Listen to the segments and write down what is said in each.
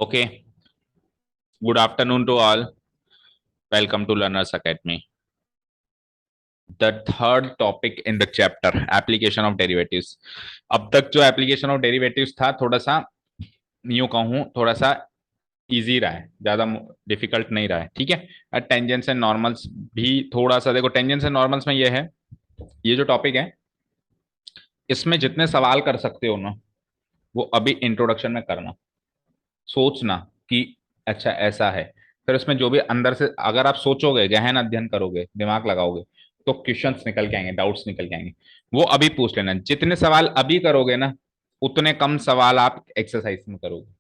Okay, good afternoon to all. Welcome to Learners Academy. The third topic in the chapter, application of derivatives. अब तक जो application of derivatives था थोड़ा सा यूं कहूं थोड़ा सा इजी रहा है, ज्यादा डिफिकल्ट नहीं रहा है। ठीक है, टेंजेंट्स एंड नॉर्मल्स भी थोड़ा सा देखो। टेंजेंट्स एंड नॉर्मल्स में ये है, ये जो टॉपिक है इसमें जितने सवाल कर सकते हो ना वो अभी इंट्रोडक्शन में करना, सोचना कि अच्छा ऐसा है। फिर उसमें जो भी अंदर से अगर आप सोचोगे, गहन अध्ययन करोगे, दिमाग लगाओगे, तो क्वेश्चंस निकल के आएंगे, डाउट्स निकल के आएंगे। वो अभी पूछ लेना। जितने सवाल अभी करोगे ना उतने कम सवाल आप एक्सरसाइज में करोगे।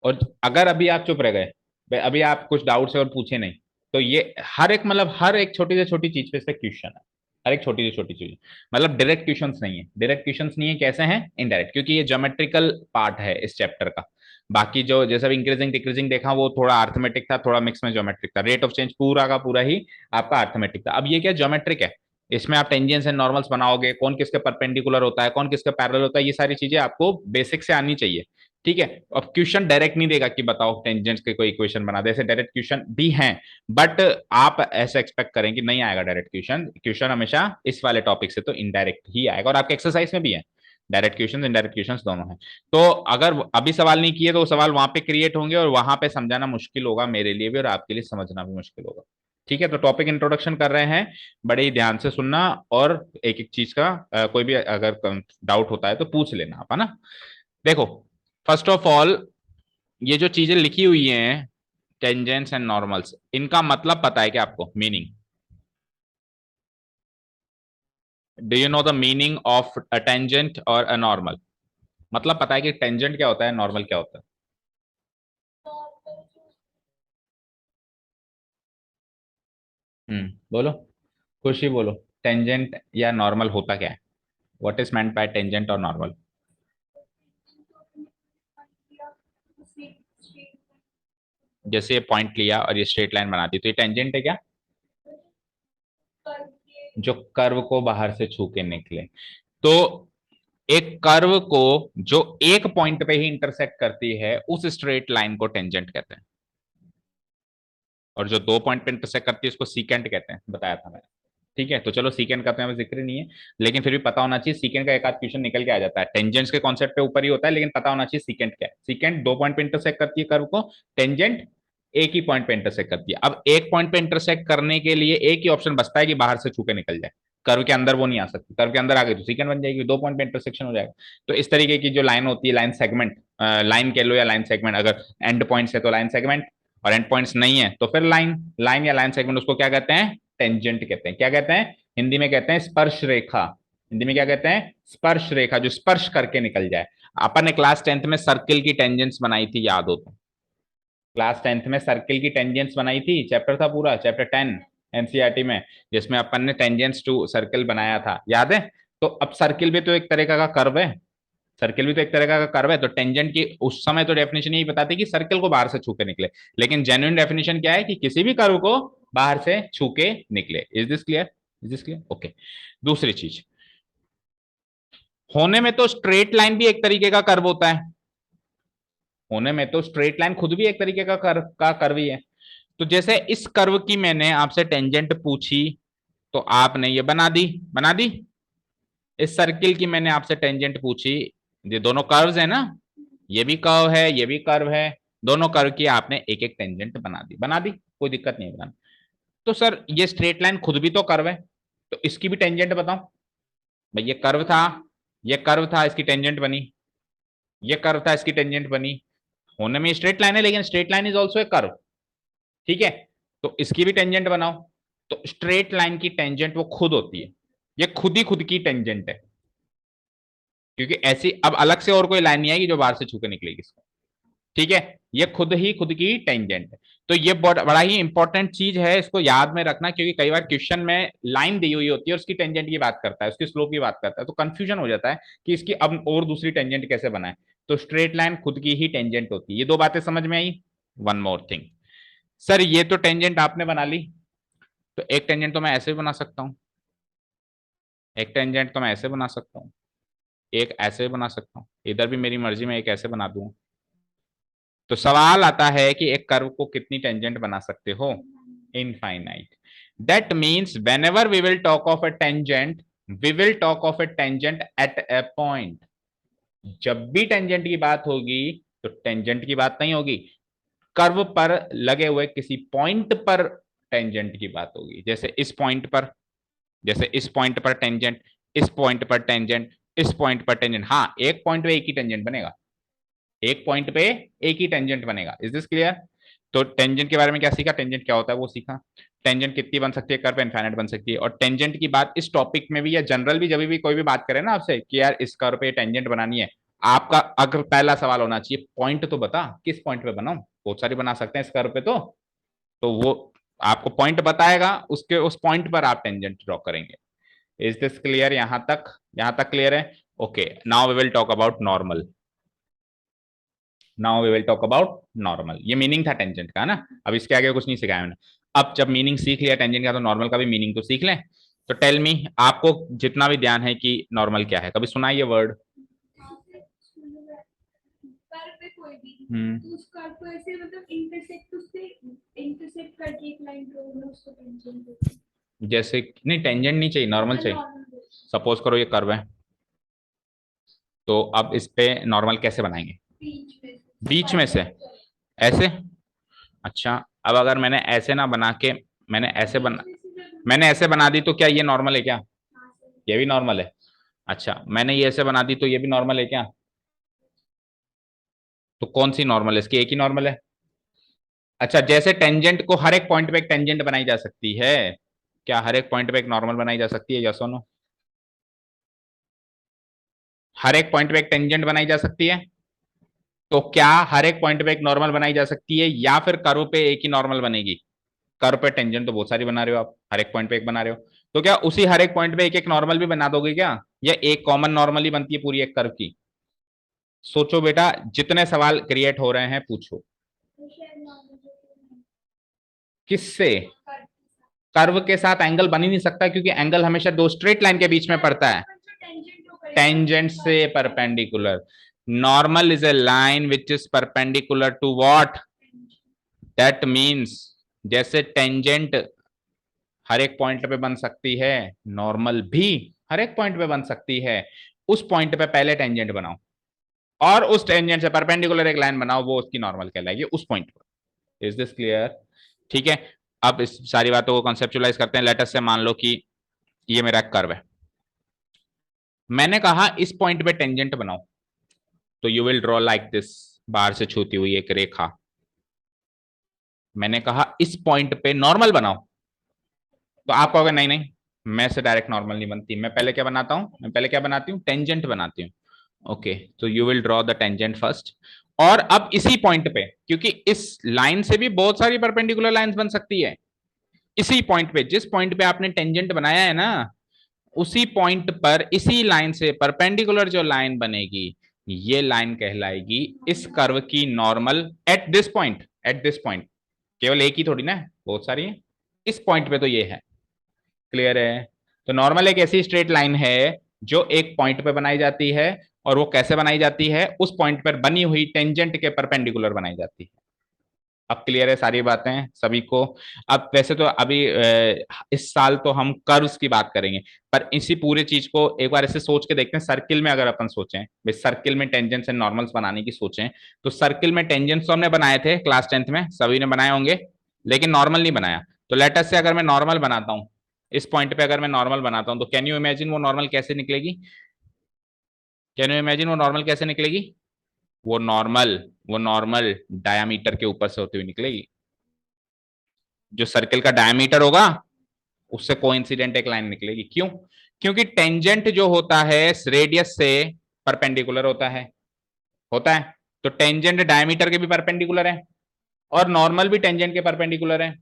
और अगर अभी आप चुप रह गए, भाई अभी आप कुछ डाउट्स है और पूछे नहीं, तो ये हर एक मतलब हर एक छोटी से छोटी चीज पे इस पे क्वेश्चन है। हर एक छोटी से छोटी चीज मतलब डायरेक्ट क्वेश्चंस नहीं है। डायरेक्ट क्वेश्चंस नहीं है, कैसे हैं? इनडायरेक्ट, क्योंकि ये ज्योमेट्रिकल पार्ट है इस चैप्टर का। बाकी जो जैसे भी इंक्रीजिंग डिक्रीजिंग देखा वो थोड़ा अर्थमेटिक था, थोड़ा मिक्स में ज्योमेट्रिक था। रेट ऑफ चेंज पूरा का पूरा ही आपका अर्थमेटिक था। अब ये क्या ज्योमेट्रिक है, इसमें आप टेंजेंट्स एंड नॉर्मल्स बनाओगे, कौन किसके परपेंडिकुलर होता है, कौन किसके पैरेलल होता है, ये सारी चीजें आपको बेसिक से आनी चाहिए। ठीक है, अब क्वेश्चन डायरेक्ट नहीं देगा कि बताओ टेंजेंट्स के कोई इक्वेशन बना दे, ऐसे डायरेक्ट क्वेश्चन भी हैं। बट आप ऐसे एक्सपेक्ट करें कि नहीं आएगा डायरेक्ट क्वेश्चन। क्वेश्चन हमेशा इस वाले टॉपिक से तो इनडायरेक्ट ही आएगा, और आपके एक्सरसाइज में भी है डायरेक्ट क्वेश्चन इनडायरेक्ट क्वेश्चन दोनों है। तो अगर अभी सवाल नहीं किए तो वो सवाल वहां पे क्रिएट होंगे, और वहां पे समझाना मुश्किल होगा मेरे लिए भी, और आपके लिए समझना भी मुश्किल होगा। ठीक है, तो टॉपिक इंट्रोडक्शन कर रहे हैं, बड़े ही ध्यान से सुनना। और एक एक चीज का कोई भी अगर डाउट होता है तो पूछ लेना आप, है ना। देखो, फर्स्ट ऑफ ऑल ये जो चीजें लिखी हुई हैं, टेंजेंट्स एंड नॉर्मल्स, इनका मतलब पता है क्या आपको? Meaning, do you know the meaning of a tangent और अ नॉर्मल? मतलब पता है कि टेंजेंट क्या होता है, नॉर्मल क्या होता है? बोलो, खुशी बोलो। टेंजेंट या नॉर्मल होता क्या है? What is meant bye tangent और नॉर्मल? जैसे ये पॉइंट लिया और ये स्ट्रेट लाइन बना दी, तो ये टेंजेंट है क्या? जो कर्व को बाहर से छू के निकले। तो एक कर्व को जो एक पॉइंट पे ही इंटरसेक्ट करती है उस स्ट्रेट लाइन को टेंजेंट कहते हैं, और जो दो पॉइंट पे इंटरसेक्ट करती है उसको सीकेंट कहते हैं, बताया था मैंने। ठीक है, तो चलो सीकेंट का तो यहाँ पे जिक्र नहीं है, लेकिन फिर भी पता होना चाहिए। सीकेंट का एक आध क्वेश्चन निकल के आ जाता है, टेंजेंट्स के कॉन्सेप्ट पे ऊपर ही होता है, लेकिन पता होना चाहिए सीकेंट क्या है। सीकेंट दो पॉइंट पे इंटरसेक्ट करती है कर्व को, टेंजेंट एक ही पॉइंट पे इंटरसेक्ट करती है। अब एक पॉइंट पे इंटरसेक्ट करने के लिए एक ही ऑप्शन बचता है कि बाहर से छू के निकल जाए। कर्व के अंदर वो नहीं आ सकती, कर्व के अंदर आ गई तो सीकेंट बन जाएगी, दो पॉइंट पे इंटरसेक्शन हो जाएगा। तो इस तरीके की जो लाइन होती है, लाइन सेगमेंट, लाइन कह लो या लाइन सेगमेंट, अगर एंड पॉइंट्स है तो लाइन सेगमेंट, और एंड पॉइंट्स नहीं है तो फिर लाइन। लाइन या लाइन सेगमेंट उसको क्या कहते हैं? टेंजेंट कहते हैं। क्या कहते हैं? हिंदी में कहते हैं स्पर्श रेखा। हिंदी में क्या कहते हैं? स्पर्श रेखा, जो स्पर्श करके निकल जाए। अपन ने क्लास टेंथ में सर्किल की टेंजेंट्स बनाई थी, याद हो तो? क्लास टेंथ में सर्किल की टेंजेंट्स बनाई थी, चैप्टर था पूरा, चैप्टर 10 एनसीईआरटी में, जिसमें अपन ने टेंजेंट्स टू सर्किल बनाया था, याद है? तो अब सर्किल भी तो एक तरीका का कर्व है, सर्किल भी तो एक तरह का कर्व है। तो टेंजेंट की उस समय तो डेफिनेशन यही बताती कि सर्किल को बाहर से छू के निकले, लेकिन जेन्युइन डेफिनेशन क्या है कि किसी भी कर्व को बाहर से छू के निकले। Is this clear? Is this clear? Okay. दूसरी चीज, होने में तो स्ट्रेट लाइन भी एक तरीके का कर्व होता है। होने में तो स्ट्रेट लाइन खुद भी एक तरीके का कर्व ही है। तो जैसे इस कर्व की मैंने आपसे टेंजेंट पूछी, तो आपने ये बना दी। इस सर्किल की मैंने आपसे टेंजेंट पूछी, ये दोनों कर्व्स है ना, ये भी कर्व है ये भी कर्व है, दोनों कर्व की आपने एक एक टेंजेंट बना दी, कोई दिक्कत नहीं बनाना। तो सर ये स्ट्रेट लाइन खुद भी तो कर्व है, तो इसकी भी टेंजेंट बताओ। भाई ये कर्व था, ये कर्व था, इसकी टेंजेंट बनी, ये कर्व था, इसकी टेंजेंट बनी। होने में स्ट्रेट लाइन है, लेकिन straight line is also a curve. ठीक है, तो इसकी भी टेंजेंट बनाओ। तो स्ट्रेट लाइन की टेंजेंट वो खुद होती है, ये खुद ही खुद की टेंजेंट है, क्योंकि ऐसी अब अलग से और कोई लाइन नहीं आएगी जो बाहर से छू के निकलेगी इसको। ठीक है, ये खुद ही खुद की टेंजेंट है। तो ये बहुत बड़ा ही इंपॉर्टेंट चीज है, इसको याद में रखना, क्योंकि कई बार क्वेश्चन में लाइन दी हुई होती है और उसकी टेंजेंट की बात करता है, उसकी स्लोप की बात करता है, तो कंफ्यूजन हो जाता है कि इसकी अब और दूसरी टेंजेंट कैसे बनाए। तो स्ट्रेट लाइन खुद की ही टेंजेंट होती है। ये दो बातें समझ में आई? वन मोर थिंग, सर ये तो टेंजेंट आपने बना ली, तो एक टेंजेंट तो मैं ऐसे भी बना सकता हूँ, एक टेंजेंट तो मैं ऐसे बना सकता हूँ, एक ऐसे बना सकता हूँ, इधर भी मेरी मर्जी में एक ऐसे बना दूं, तो सवाल आता है कि एक कर्व को कितनी टेंजेंट बना सकते हो? Infinite. That means whenever we will talk of a tangent, we will talk of a tangent at a point. जब भी टेंजेंट की बात होगी तो टेंजेंट की बात नहीं होगी, कर्व पर लगे हुए किसी पॉइंट पर टेंजेंट की बात होगी। जैसे इस पॉइंट पर, जैसे इस पॉइंट पर टेंजेंट, इस पॉइंट पर टेंजेंट, इस पॉइंट पर टेंजेंट। हाँ, एक पॉइंट पे एक ही टेंजेंट बनेगा, एक पॉइंट पे एक ही टेंजेंट बनेगा। Is this clear? तो टेंजेंट के बारे में क्या सीखा, टेंजेंट क्या होता है वो सीखा। टेंजेंट कितनी बन सकती है, कर्व इनफाइनाइट बन सकती है। और टेंजेंट की बात इस टॉपिक में भी या जनरल भी, जब भी कोई भी बात करे ना आपसे कि यार इस कर्व पे टेंजेंट बनानी है, आपका अगर पहला सवाल होना चाहिए पॉइंट तो बता, किस पॉइंट पे बनाऊं? बहुत सारी बना सकते हैं इस कर्व पे, तो वो आपको पॉइंट बताएगा, उसके उस पॉइंट पर आप टेंजेंट ड्रॉ करेंगे। Is this clear? यहां तक क्लियर है? Okay, now we will talk about normal. Now we will talk about normal. ये मीनिंग था टेंजेंट का ना, अब इसके आगे कुछ नहीं सिखाया मैंने। अब जब मीनिंग सीख लिया टेंजेंट का, तो नॉर्मल का भी मीनिंग तो सीख लें। तो टेल मी, आपको जितना भी ध्यान है कि नॉर्मल क्या है, कभी सुना ये वर्ड? कर्व पे कोई भी हम्म, तो उस कर्व को ऐसे मतलब इंटरसेक्ट, उससे इंटरसेक्ट करके एक लाइन ड्रॉ करना, उसको टेंजेंट बोलते हैं। जैसे नहीं, टेंजेंट नहीं चाहिए, नॉर्मल मतलब चाहिए। नॉर्मल। सपोज करो ये कर्व है, तो अब इस पे नॉर्मल कैसे बनाएंगे? बीच में बीच में से, परपेंडिकुलर। ऐसे। अच्छा, अब अगर मैंने ऐसे ना बना के, मैंने ऐसे बीच बना में से जब मैंने ऐसे बना दी, तो क्या ये नॉर्मल है क्या? हाँ सही। ये भी नॉर्मल है। अच्छा, मैंने ये ऐसे बना दी, तो ये भी नॉर्मल है क्या? तो कौन सी नॉर्मल है, इसकी एक ही नॉर्मल है। अच्छा, जैसे टेंजेंट को हर एक पॉइंट पे एक टेंजेंट बनाई जा सकती है, क्या हर एक पॉइंट पे एक नॉर्मल बनाई जा सकती है, यस और नो? हर एक पॉइंट पे एक टेंजेंट बनाई जा सकती है, तो क्या हर एक पॉइंट पे एक नॉर्मल बनाई जा सकती है, या फिर कर्व पे एक ही नॉर्मल बनेगी? कर्व पे टेंजेंट तो बहुत सारी बना रहे हो आप, हर एक पॉइंट पे एक बना रहे हो, तो क्या उसी हर एक पॉइंट पे एक एक नॉर्मल भी बना दोगे क्या, या एक कॉमन नॉर्मल ही बनती है पूरी एक कर्व की? सोचो बेटा, जितने सवाल क्रिएट हो रहे हैं पूछो। तो शायद नॉर्मल जो किससे? कर्व कर्व के साथ एंगल बन ही नहीं सकता, क्योंकि एंगल हमेशा दो स्ट्रेट लाइन के बीच में पड़ता है। जो टेंजेंट ड्रॉ करेगा टेंजेंट कर्व से पे perpendicular. Normal is a line which is perpendicular to what? That means, जैसे टेंजेंट हर एक पॉइंट पे बन सकती है, नॉर्मल भी हर एक पॉइंट पे बन सकती है। उस पॉइंट पे पहले टेंजेंट बनाओ, और उस टेंजेंट से परपेंडिकुलर एक लाइन बनाओ, वो उसकी नॉर्मल कहलाएगी उस पॉइंट पर। Is this clear? ठीक है। अब इस सारी बातों को कॉन्सेप्चुलाइज करते हैं। लेटर से मान लो कि ये मेरा कर्व है, मैंने कहा इस पॉइंट पे टेंजेंट बनाओ, तो you will draw like this, बाहर से छूती हुई एक रेखा। मैंने कहा इस पॉइंट पे नॉर्मल बनाओ, तो आप कहोगे नहीं नहीं, मैं से डायरेक्ट नॉर्मल नहीं बनती, मैं पहले क्या बनाता हूं, मैं पहले क्या बनाती हूँ, टेंजेंट बनाती हूँ। ओके, तो you will draw the tangent first. और अब इसी पॉइंट पे, क्योंकि इस लाइन से भी बहुत सारी परपेंडिकुलर लाइंस बन सकती है, इसी पॉइंट पे, जिस पॉइंट पे आपने टेंजेंट बनाया है ना, उसी पॉइंट पर इसी लाइन से परपेंडिकुलर जो लाइन बनेगी, ये लाइन कहलाएगी इस कर्व की normal at this point. Eight this point, केवल एक ही थोड़ी ना है, बहुत सारी है। इस पॉइंट पे तो ये है। क्लियर है? तो नॉर्मल एक ऐसी स्ट्रेट लाइन है जो एक पॉइंट पे बनाई जाती है, और वो कैसे बनाई जाती है, उस पॉइंट पर बनी हुई टेंजेंट के परपेंडिकुलर बनाई जाती है। अब क्लियर है सारी बातें सभी को? अब वैसे तो अभी इस साल तो हम कर्व्स की बात करेंगे, पर इसी पूरे चीज को एक बार ऐसे सोच के देखते हैं। सर्किल में अगर अपन सोचें, भाई सर्किल में टेंजेंट्स एंड नॉर्मल्स बनाने की सोचें, तो सर्किल में टेंजेंट्स तो हमने बनाए थे क्लास 10th में, सभी ने बनाए होंगे, लेकिन नॉर्मल नहीं बनाया। तो लेट अस से अगर मैं नॉर्मल बनाता हूं, इस पॉइंट पे अगर मैं नॉर्मल बनाता हूं, तो कैन यू इमेजिन वो नॉर्मल कैसे निकलेगी? कैन यू इमेजिन वो नॉर्मल कैसे निकलेगी? वो नॉर्मल वो नॉर्मल डायामीटर के ऊपर से होती हुई निकलेगी। जो सर्किल का डायमीटर होगा, उससे कोइंसिडेंट एक लाइन निकलेगी। क्यों? क्योंकि टेंजेंट जो होता है रेडियस से परपेंडिकुलर होता है। तो टेंजेंट डायमीटर के भी परपेंडिकुलर है, और नॉर्मल भी टेंजेंट के परपेंडिकुलर है।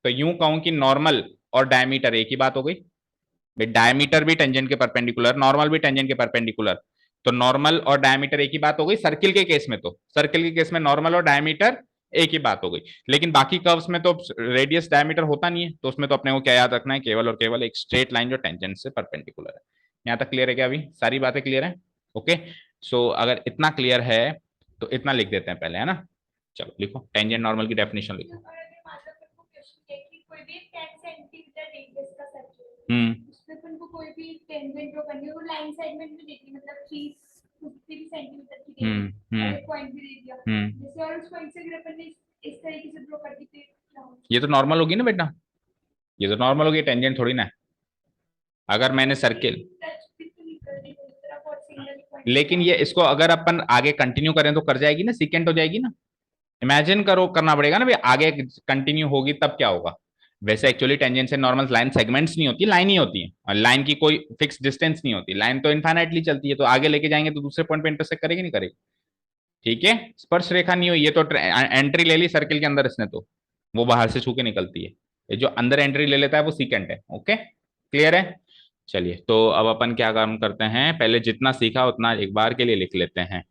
तो यूं कहूं कि नॉर्मल और डायमीटर एक ही बात हो गई। भाई डायमीटर भी टेंजेंट के परपेंडिकुलर, नॉर्मल भी टेंजेंट के परपेंडिकुलर, तो नॉर्मल और डायमीटर एक ही बात हो गई। सर्किल के केस में, तो सर्किल के केस में नॉर्मल और डायमीटर एक ही बात हो गई। लेकिन बाकी कर्व्स में तो रेडियस डायमीटर होता नहीं है, तो उसमें तो अपने को क्या याद रखना है, केवल और केवल एक स्ट्रेट लाइन जो टेंजेंट से परपेंडिकुलर है। यहाँ तक क्लियर है क्या? अभी सारी बातें क्लियर है? ओके, सो अगर इतना क्लियर है तो इतना लिख देते हैं पहले, है ना? चलो लिखो, टेंजेंट नॉर्मल की डेफिनेशन लिखो। और अगर मान लो अपन को क्वेश्चन है कि कोई भी 10 सेंटीमीटर रेडियस का सर्कल उसमें अपन को कोई भी टेंजेंट ड्रॉ करनी है, वो लाइन सेगमेंट में देखनी, मतलब 350 सेंटीमीटर की देनी और एक पॉइंट भी दे दिया जैसे, और उस पॉइंट से अगर अपन ने इस तरीके से ड्रॉ कर दी तो क्या होगा? ये तो नॉर्मल होगी ना बेटा, ये तो नॉर्मल होगी, टेंजेंट थोड़ी ना है। अगर मैंने सर्किल, लेकिन ये इसको अगर अपन आगे कंटिन्यू करें तो कर जाएगी ना, सीकेंट हो जाएगी ना। इमेजिन करो, करना पड़ेगा ना भाई, आगे कंटिन्यू होगी तब क्या होगा। वैसे एक्चुअली टेंजेंट से नॉर्मल लाइन सेगमेंट्स नहीं होती, लाइन ही होती है, और लाइन की कोई फिक्स डिस्टेंस नहीं होती, लाइन तो इनफाइनाइटली चलती है, तो आगे लेके जाएंगे तो दूसरे पॉइंट पे इंटरसेक्ट करेगी नहीं करेगी। ठीक है, स्पर्श रेखा नहीं हुई, ये तो एंट्री ले ली सर्किल के अंदर इसने, तो वो बाहर से छू के निकलती है, ये जो अंदर एंट्री ले लेता है वो सीकेंट है। ओके, क्लियर है। चलिए, तो अब अपन क्या काम करते हैं, पहले जितना सीखा उतना एक बार के लिए लिख लेते हैं।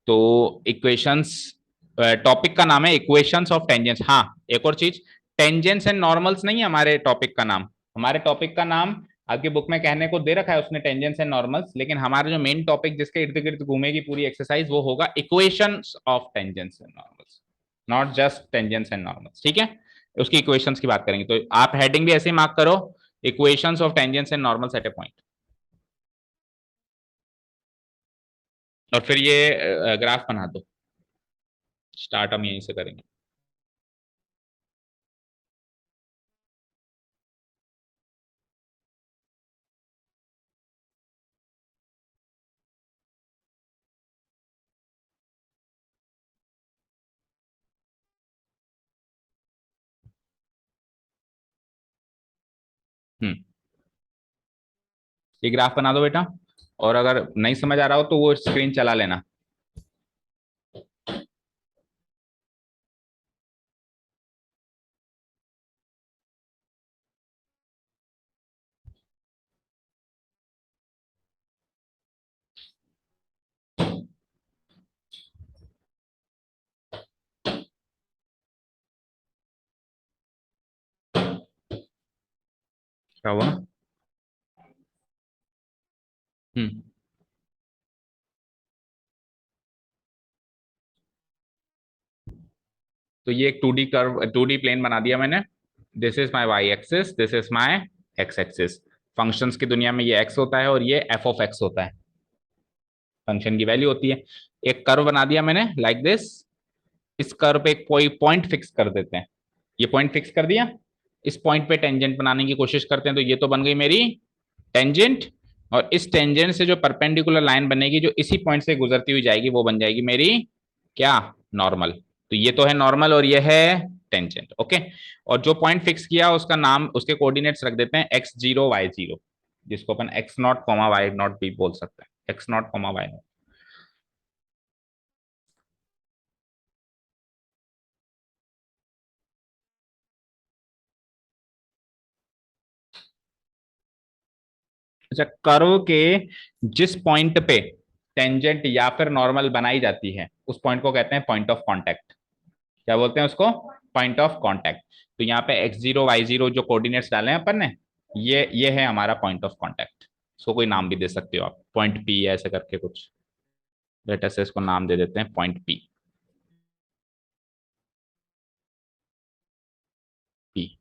तो इक्वेशंस, टॉपिक का नाम है इक्वेशंस ऑफ टेंजेंस। हाँ, एक और चीज, टेंजेंस एंड नॉर्मल्स नहीं है हमारे टॉपिक का नाम, हमारे टॉपिक का नाम आपकी बुक में कहने को दे रखा है उसने, टेंजेंस एंड नॉर्मल्स, लेकिन हमारा जो मेन टॉपिक जिसके इर्द गिर्द घूमेगी पूरी एक्सरसाइज वो होगा equations of tangents and normals, not just tangents and normals. ठीक है, उसकी इक्वेशंस की बात करेंगे, तो आप हेडिंग भी ऐसे ही मार्क करो, equations of tangents and normals at a point. और फिर ये ग्राफ बना दो, स्टार्ट हम यहीं से करेंगे। हम्म, ये ग्राफ बना दो बेटा, और अगर नहीं समझ आ रहा हो तो वो स्क्रीन चला लेना। क्या हुआ? हम्म, तो ये एक 2D कर्व, 2D प्लेन बना दिया मैंने। This is my Y axis, this is my X axis. Functions की दुनिया में ये एक्स होता है और ये एफ ऑफ एक्स होता है, फंक्शन की वैल्यू होती है। एक कर्व बना दिया मैंने लाइक दिस, इस कर्व पे कोई पॉइंट फिक्स कर देते हैं, ये पॉइंट फिक्स कर दिया, इस पॉइंट पे टेंजेंट बनाने की कोशिश करते हैं, तो ये तो बन गई मेरी टेंजेंट, और इस टेंजेंट से जो परपेंडिकुलर लाइन बनेगी जो इसी पॉइंट से गुजरती हुई जाएगी वो बन जाएगी मेरी क्या, नॉर्मल। तो ये तो है नॉर्मल और ये है टेंजेंट। ओके, और जो पॉइंट फिक्स किया उसका नाम, उसके कोऑर्डिनेट्स रख देते हैं x0 y0, जिसको अपन x not comma Y not भी बोल सकते हैं, x not comma Y not. अच्छा, कर्व के जिस पॉइंट पे टेंजेंट या फिर नॉर्मल बनाई जाती है उस पॉइंट को कहते हैं पॉइंट ऑफ कांटेक्ट। क्या बोलते हैं उसको? Point of contact. तो यहाँ पे x0 y0 जो कोऑर्डिनेट्स डाले हैं अपन ने, ये है हमारा पॉइंट ऑफ कांटेक्ट। इसको कोई नाम भी दे सकते हो आप, पॉइंट पी ऐसे करके कुछ, लेटर से इसको नाम दे देते हैं पॉइंट पी। पी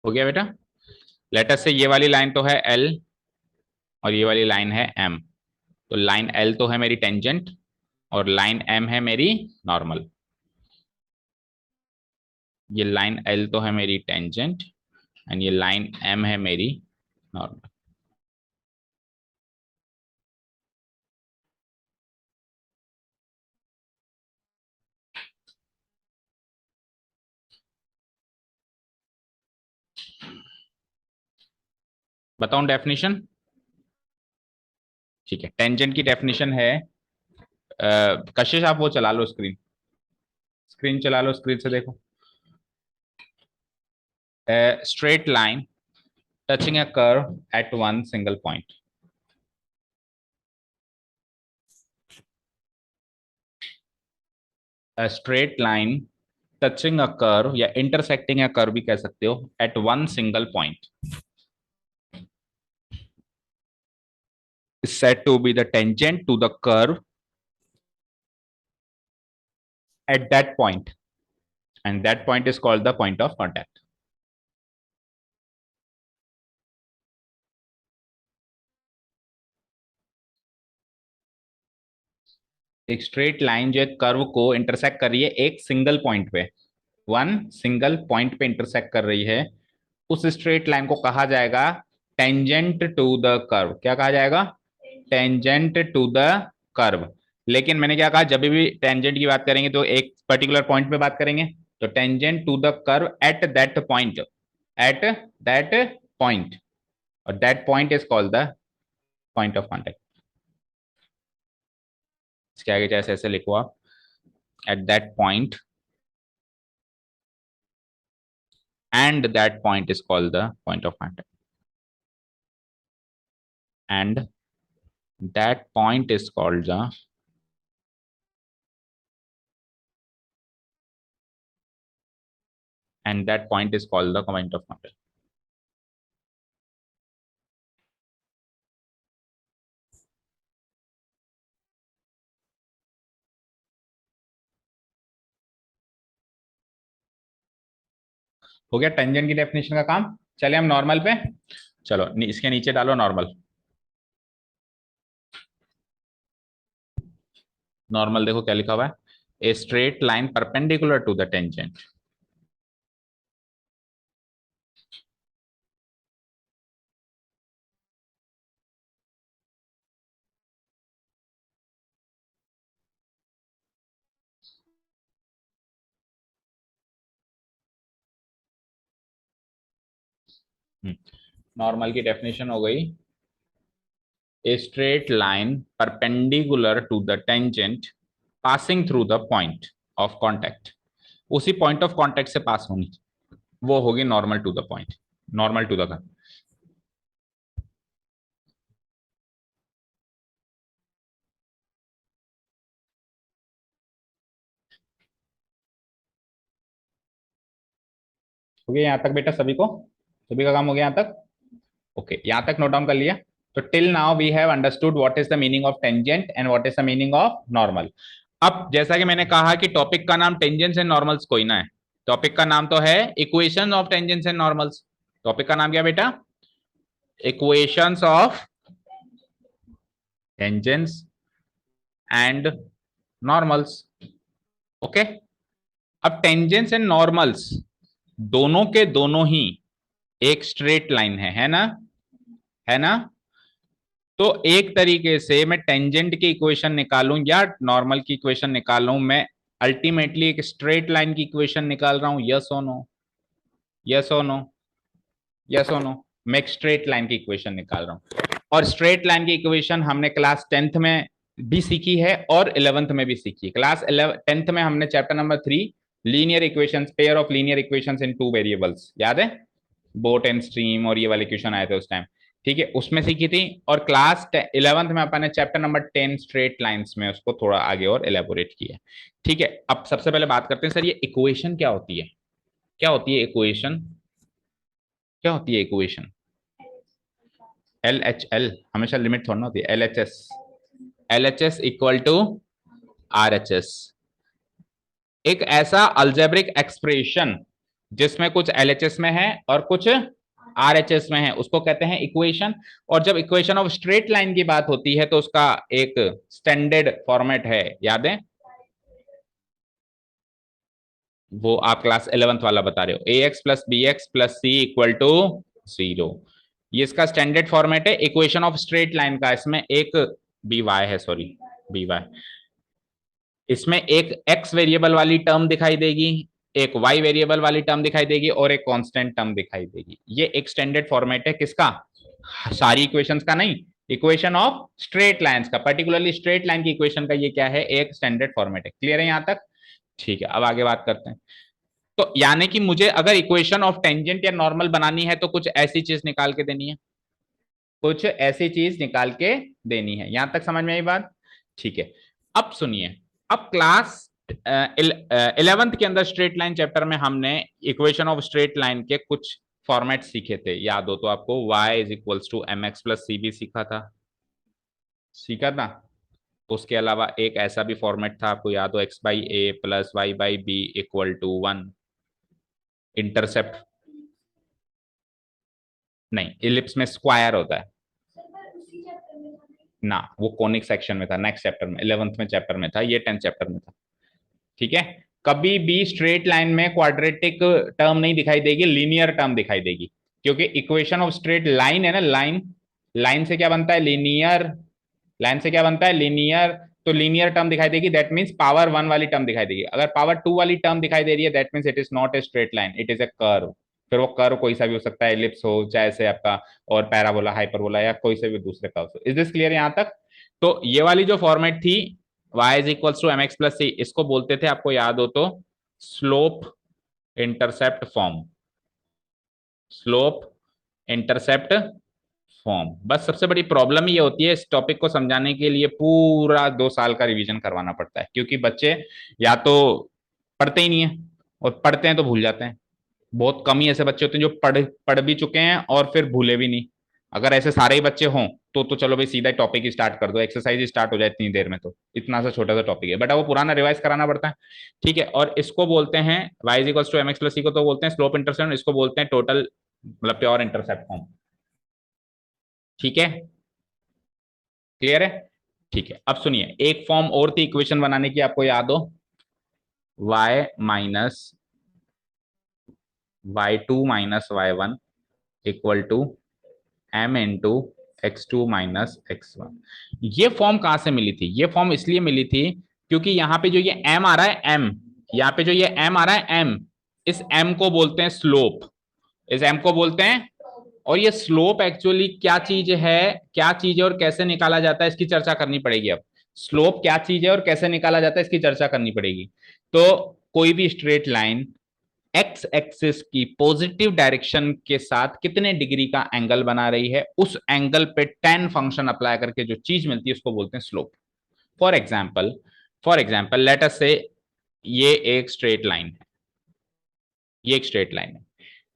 हो गया बेटा। लेटर से ये वाली लाइन तो है एल और ये वाली लाइन है एम, तो लाइन एल तो है मेरी टेंजेंट और लाइन एम है मेरी नॉर्मल। ये लाइन एल तो है मेरी टेंजेंट एंड ये लाइन एम है मेरी नॉर्मल। बताऊं डेफिनेशन? ठीक है, टेंजेंट की डेफिनेशन है, कशिश आप वो चला लो, स्क्रीन स्क्रीन चला लो, स्क्रीन से देखो। Straight line touching a curve at one single point. A straight line touching a curve या intersecting a curve भी कह सकते हो at one single point. said to be the tangent to the curve at that point, and that point is called the point of contact. एक straight line जो curve को intersect कर रही है एक सिंगल पॉइंट पे, वन सिंगल पॉइंट पे intersect कर रही है, उस स्ट्रेट लाइन को कहा जाएगा टेंजेंट टू द कर्व। क्या कहा जाएगा? Tangent to the curve. लेकिन मैंने क्या कहा, जब भी टेंजेंट की बात करेंगे तो एक पर्टिकुलर पॉइंट पे बात करेंगे, तो tangent to the curve at that point, at that point, और that point is called the point of contact. इसके आगे जैसे ऐसे लिखो आप, at that point, and that point is called the point of contact, and that point is called the point of contact. हो गया tangent की डेफिनेशन का काम। चले हम नॉर्मल पे, चलो इसके नीचे डालो नॉर्मल। नॉर्मल देखो क्या लिखा हुआ है, a straight line perpendicular to the tangent. Normal की डेफिनेशन हो गई, a straight line perpendicular to the tangent passing through the point of contact, उसी पॉइंट ऑफ कॉन्टेक्ट से पास होनी, वो होगी normal to the point, normal to the curve. हो गया यहाँ तक बेटा? सभी को, सभी का काम हो गया यहाँ तक? ओके, यहाँ तक नोट डाउन कर लिया? तो till now we have understood what is the meaning of tangent and what is the meaning of normal. अब जैसा कि मैंने कहा कि टॉपिक का नाम टेंजेंट्स एंड नॉर्मल्स कोई ना है, टॉपिक का नाम तो है equation of tangents and normals. Topic का नाम क्या बेटा? Equations of tangents and normals. Okay, अब टेंजेंट्स एंड नॉर्मल्स दोनों के दोनों ही एक स्ट्रेट लाइन है ना, है ना? तो एक तरीके से मैं टेंजेंट की इक्वेशन निकालूं या नॉर्मल की इक्वेशन निकालूं, मैं अल्टीमेटली एक स्ट्रेट लाइन की इक्वेशन निकाल रहा हूं। यस और नो, यस और नो, यस और नो, मैं एक स्ट्रेट लाइन की इक्वेशन निकाल रहा हूं। और स्ट्रेट लाइन की इक्वेशन हमने क्लास 10th में भी सीखी है और 11th में भी सीखी है। क्लास 10th में हमने chapter number 3 linear equations, pair of linear equations in two variables, याद है? बोट एंड स्ट्रीम और ये वाले क्वेश्चन आए थे उस टाइम, ठीक है, उसमें सीखी थी। और क्लास 11th में अपन ने चैप्टर नंबर 10 स्ट्रेट लाइंस में उसको थोड़ा आगे और एलेबोरेट किया, ठीक है। अब सबसे पहले बात करते हैं सर ये इक्वेशन क्या होती है, क्या होती है इक्वेशन, क्या होती है इक्वेशन? LHL हमेशा लिमिट थोड़ा ना होती है, LHS, LHS equal to RHS। एक ऐसा अल्जेब्रिक एक्सप्रेशन जिसमें कुछ LHS में है और कुछ RHS में है, उसको कहते हैं इक्वेशन। और जब इक्वेशन ऑफ स्ट्रेट लाइन की बात होती है तो उसका एक स्टैंडर्ड फॉर्मेट है, याद है? वो आप क्लास 11th वाला बता रहे हो, AX plus BX plus C equal to 0। ये इसका स्टैंडर्ड फॉर्मेट है इक्वेशन ऑफ स्ट्रेट लाइन का। इसमें एक BY है, सॉरी BY, इसमें एक x वेरिएबल वाली टर्म दिखाई देगी, एक y वेरिएबल वाली टर्म दिखाई देगी और एक कांस्टेंट टर्म दिखाई देगी। ये एक स्टैंडर्ड फॉर्मेट है किसका? सारी इक्वेशंस का नहीं, इक्वेशन ऑफ स्ट्रेट लाइंस का, पर्टिकुलरली स्ट्रेट लाइन की इक्वेशन का ये क्या है? एक स्टैंडर्ड फॉर्मेट है। क्लियर है यहां तक? ठीक है, अब आगे बात करते हैं। तो यानी कि मुझे अगर इक्वेशन ऑफ टेंजेंट या नॉर्मल बनानी है तो कुछ ऐसी चीज निकाल के देनी है, कुछ ऐसी चीज निकाल के देनी है। यहां तक समझ में आई बात? ठीक है, अब सुनिए, अब क्लास 11th के अंदर स्ट्रेट लाइन चैप्टर में हमने इक्वेशन ऑफ स्ट्रेट लाइन के कुछ फॉर्मेट सीखे थे, याद हो तो आपको y is equals to mx plus C भी सीखा था, सीखा था। उसके अलावा एक ऐसा भी फॉर्मेट था, आपको याद हो, X by A plus Y by B equal to 1। Intercept नहीं, इलिप्स में स्क्वायर होता है सर पर उसी चैप्टर में था नहीं? ना, वो कोनिक सेक्शन में था, नेक्स्ट चैप्टर में, 11th में चैप्टर में था, ये 10th चैप्टर में था। ठीक है। कभी भी स्ट्रेट लाइन में क्वाड्रेटिक टर्म नहीं दिखाई देगी, लीनियर टर्म दिखाई देगी, क्योंकि इक्वेशन ऑफ स्ट्रेट लाइन है ना, लाइन, लाइन से क्या बनता है, लीनियर, लाइन से क्या बनता है, लीनियर। तो लीनियर टर्म दिखाई देगी, दैट मींस पावर 1 वाली टर्म दिखाई देगी। अगर पावर 2 वाली टर्म दिखाई दे रही है, that means it is not a straight line, it is a curve. फिर वो कर्व कोई सा भी हो सकता है, एलिप्स हो, चाहे से आपका और पैराबोला, हाइपरबोला, या कोई से भी दूसरे कर्व हो। इज दिस क्लियर यहां तक? तो ये वाली जो फॉर्मेट थी, y is equals to mx plus C, इसको बोलते थे, आपको याद हो तो, slope intercept form. Slope intercept form. बस सबसे बड़ी प्रॉब्लम ये होती है, इस टॉपिक को समझाने के लिए पूरा 2 साल का रिवीजन करवाना पड़ता है, क्योंकि बच्चे या तो पढ़ते ही नहीं है, और पढ़ते हैं तो भूल जाते हैं। बहुत कम ही ऐसे बच्चे होते हैं जो पढ़ पढ़ भी चुके हैं और फिर भूले भी नहीं। अगर ऐसे सारे ही बच्चे हों तो चलो भाई सीधा टॉपिक ही स्टार्ट कर दो, एक्सरसाइज स्टार्ट हो जाए इतनी देर में, तो इतना सा छोटा सा टॉपिक है, बट वो पुराना रिवाइज कराना पड़ता है। ठीक है। और इसको बोलते हैं Y is equals to M X plus C को तो बोलते हैं स्लोप इंटरसेप्ट, इसको बोलते हैं टोटल, मतलब प्योर इंटरसेप्ट फॉर्म। ठीक है, क्लियर है? ठीक है। अब सुनिए, एक फॉर्म और थी इक्वेशन बनाने की, आपको याद हो, y minus y2 minus y1 equal to m into x2 minus x1। ये फॉर्म कहां से मिली थी? ये फॉर्म इसलिए मिली थी क्योंकि यहां पे जो ये m आ रहा है, m, यहां पे जो ये m आ रहा है, m, इस m को बोलते हैं स्लोप, इस m को बोलते हैं। और ये स्लोप एक्चुअली क्या चीज है, क्या चीज है और कैसे निकाला जाता है, इसकी चर्चा करनी पड़ेगी। अब स्लोप क्या चीज है और कैसे निकाला जाता है, इसकी चर्चा करनी पड़ेगी। तो कोई भी स्ट्रेट लाइन एक्स एक्सिस की पॉजिटिव डायरेक्शन के साथ कितने डिग्री का एंगल बना रही है, उस एंगल पे tan फंक्शन अप्लाई करके जो चीज मिलती है उसको बोलते हैं slope. For example let us से ये एक स्ट्रेट लाइन है, ये एक स्ट्रेट लाइन है।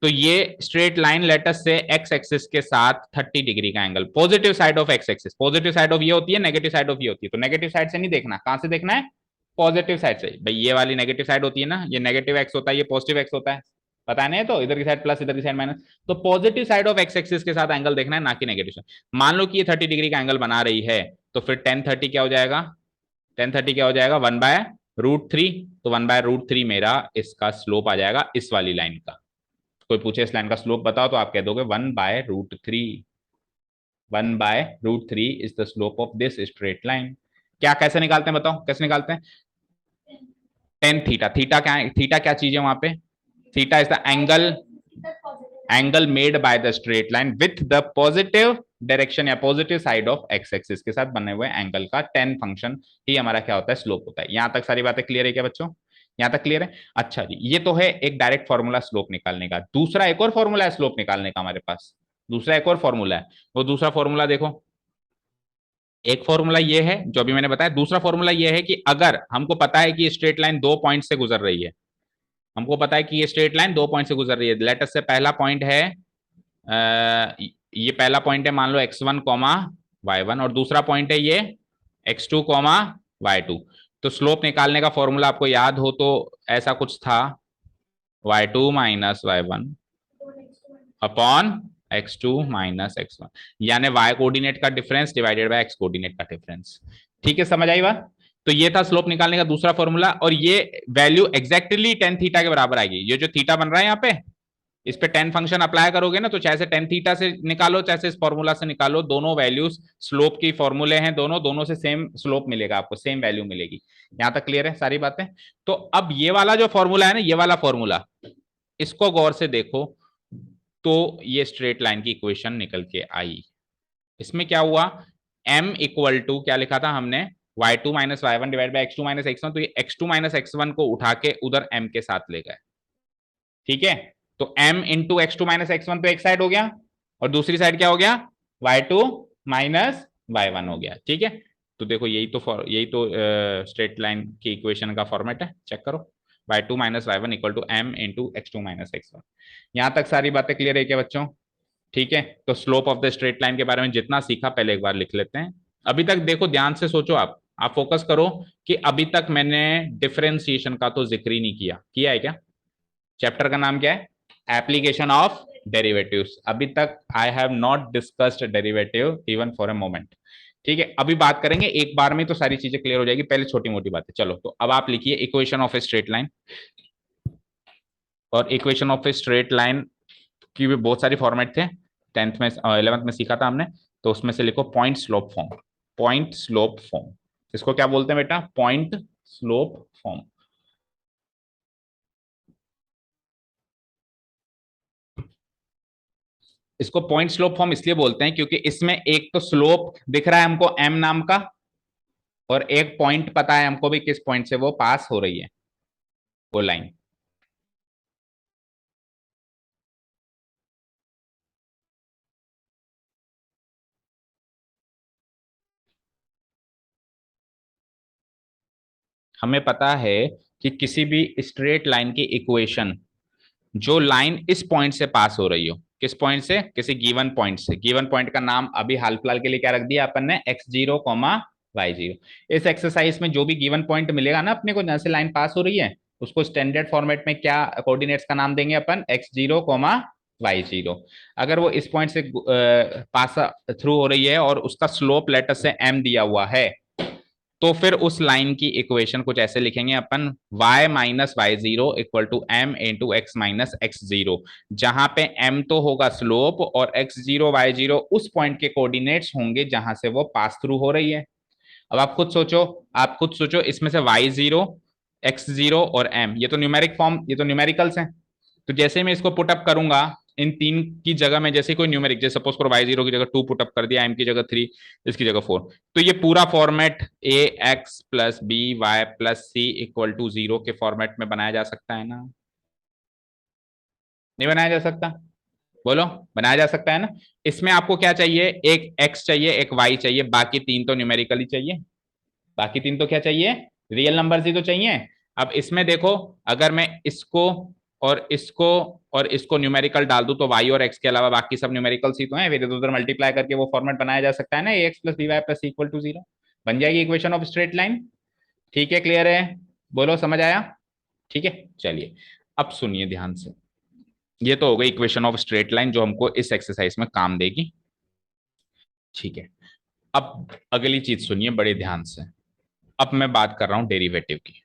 तो ये straight line let's say x axis के साथ 30 डिग्री का angle, positive side of X axis, positive side of ये होती है, नेगेटिव साइड ऑफ ये होती है। तो नेगेटिव साइड से नहीं देखना, कहां से देखना है, पॉजिटिव साइड से। भाई ये वाली नेगेटिव साइड होती है ना, ये नेगेटिव एक्स होता है, ये पॉजिटिव एक्स होता है, पता नहीं है? तो इधर की साइड प्लस, इधर की साइड माइनस। तो positive side of X axis के साथ एंगल देखना है, ना कि नेगेटिव साइड। मान लो कि ये 30 डिग्री का एंगल बना रही है, तो फिर tan30 क्या हो जाएगा, tan30 क्या हो जाएगा, 1/√3। तो 1/√3 मेरा इसका स्लोप आ जाएगा इस वाली लाइन का। कोई पूछे इस लाइन का स्लोप बताओ, तो आप कह दोगे 1/√3। 1/√3 is the slope of this straight line. क्या, कैसे निकालते हैं बताओ, कैसे निकालते हैं? Tan theta. थीटा क्या है, थीटा क्या चीज है वहां पे? Theta is the angle, angle made by the straight line with the positive direction या positive side of X axis के साथ बने हुए एंगल का tan फंक्शन ही हमारा क्या होता है, स्लोप होता है। यहां तक सारी बातें क्लियर है क्या बच्चों? यहां तक क्लियर है? अच्छा जी, ये तो है एक डायरेक्ट फॉर्मूला स्लोप निकालने का। दूसरा एक और फॉर्मूला है स्लोप निकालने का हमारे पास, दूसरा एक और फॉर्मूला है। वो दूसरा फॉर्मूला देखो, एक फॉर्मूला ये है जो अभी मैंने बताया, दूसरा फॉर्मूला ये है कि अगर हमको पता है कि स्ट्रेट लाइन 2 पॉइंट से गुजर रही है, हमको पता है कि ये स्ट्रेट लाइन 2 पॉइंट से गुजर रही है। लेट अस से पहला पॉइंट है, ये पहला पॉइंट है मान लो x1 कॉमा y1, और दूसरा पॉइंट है ये x2 कॉमा y2। तो स्लोप निकालने का फॉर्मूला आपको याद हो तो ऐसा कुछ था, y2 minus y1 upon x2 minus x1, यानी y कोऑर्डिनेट का difference divided by x coordinate का डिफरेंस। ठीक है, समझ आई बात? तो ये था स्लोप निकालने का दूसरा फॉर्मूला, और ये वैल्यू एग्जैक्टली tan थीटा के बराबर आएगी। ये जो थीटा बन रहा है यहाँ पे, इस पे tan फंक्शन अप्लाई करोगे ना, तो चाहे से tan थीटा से निकालो, चाहे से इस फॉर्मूला से निकालो, दोनों वैल्यूज स्लोप की फॉर्मूले हैं, दोनों दोनों से सेम स्लोप मिलेगा आपको, सेम वैल्यू मिलेगी। यहां तक क्लियर है सारी बातें? तो अब ये वाला जो फॉर्मूला है ना, ये वाला फॉर्मूला, इसको गौर से देखो, तो ये स्ट्रेट लाइन की इक्वेशन निकल के आई। इसमें क्या हुआ, m इक्वल टू क्या लिखा था हमने, y2 minus y1 divide by x2 minus x1। तो ये x2 माइनस x1 को उठा के उधर m के साथ ले गए। ठीक है, तो m into X two minus x1 तो एक साइड हो गया, और दूसरी साइड क्या हो गया, y2 माइनस y1 हो गया। ठीक है, तो देखो यही तो स्ट्रेट लाइन की इक्वेशन का फॉर्मेट है, चेक करो, y2 minus y1 equal to m into X two minus x1। यहां तक सारी बातें क्लियर है क्या बच्चों? ठीक है, तो slope of the straight line के बारे में जितना सीखा पहले एक बार लिख लेते हैं, अभी तक देखो, ध्यान से सोचो, आप फोकस करो कि अभी तक मैंने डिफरेंशिएशन का तो जिक्र ही नहीं किया, किया है क्या? चैप्टर का नाम क्या है? Application of derivatives. अभी तक I have not discussed derivative even for a moment. ठीक है, अभी बात करेंगे, एक बार में तो सारी चीजें क्लियर हो जाएगी, पहले छोटी मोटी बातें। चलो, तो अब आप लिखिए equation of a straight line. और equation of a straight line की भी बहुत सारी फॉर्मेट थे, 10th में 11th में सीखा था हमने। तो उसमें से लिखो point slope form. Point slope form, इसको क्या बोलते हैं बेटा? Point slope form. इसको पॉइंट स्लोप फॉर्म इसलिए बोलते हैं क्योंकि इसमें एक तो स्लोप दिख रहा है हमको एम नाम का, और एक पॉइंट पता है हमको भी किस पॉइंट से वो पास हो रही है, वो लाइन। हमें पता है कि किसी भी स्ट्रेट लाइन की इक्वेशन, जो लाइन इस पॉइंट से पास हो रही हो, किस पॉइंट से? किसी गिवन पॉइंट से। गिवन पॉइंट का नाम अभी हाल फिलहाल के लिए क्या रख दिया अपन ने? x0 comma y0। इस एक्सरसाइज में जो भी गिवन पॉइंट मिलेगा ना अपने को, जहां से लाइन पास हो रही है, उसको स्टैंडर्ड फॉर्मेट में क्या कोऑर्डिनेट्स का नाम देंगे अपन? x0 comma y0। अगर वो इस पॉइंट से पास थ्रू हो रही है और उसका स्लोप लेटर से m दिया हुआ है, तो फिर उस लाइन की इक्वेशन कुछ ऐसे लिखेंगे अपन, y minus Y zero equal to M into x minus x zero, जहां पे m तो होगा स्लोप और x0 y0 उस पॉइंट के कोऑर्डिनेट्स होंगे जहां से वो पास थ्रू हो रही है। अब आप खुद सोचो, इसमें से y0, x0 और m, ये तो न्यूमेरिक फॉर्म, ये तो न्यूमेरिकल्स हैं। तो जैसे मैं इसको पुटअप करूंगा इन तीन की जगह में, जैसे कोई न्यूमेरिक, जैसे सपोज करो y0 की जगह 2 पुटअप कर दिया, m की जगह 3, इसकी जगह 4, तो ये पूरा format A X plus B Y plus C equal to 0 के फॉर्मेट में बनाया जा सकता है ना? नहीं बनाया जा सकता? बोलो, बनाया जा सकता है ना? इसमें आपको क्या चाहिए? एक x चाहिए, एक y चाहिए, बाकी तीन तो न्यूमेरिकली चाहिए। बाकी तीन तो क्या चाहिए? रियल नंबर्स ही तो चाहिए। अब इसमें देखो, अगर मैं इसको और इसको और इसको न्यूमेरिकल डाल दूं, तो y और x के अलावा बाकी सब न्यूमेरिकल्स ही तो हैं, फिर इधर उधर मल्टीप्लाई करके वो फॉर्मेट बनाया जा सकता है ना, ax plus B Y plus equal to 0। बन जाएगी इक्वेशन ऑफ स्ट्रेट लाइन। ठीक है, क्लियर है? बोलो, समझ आया? ठीक है, चलिए अब सुनिए ध्यान से। ये तो हो गई इक्वेशन ऑफ स्ट्रेट लाइन जो हमको इस एक्सरसाइज में काम देगी। ठीक है, अब अगली चीज सुनिए बड़े ध्यान से। अब मैं बात कर रहा हूं डेरिवेटिव की।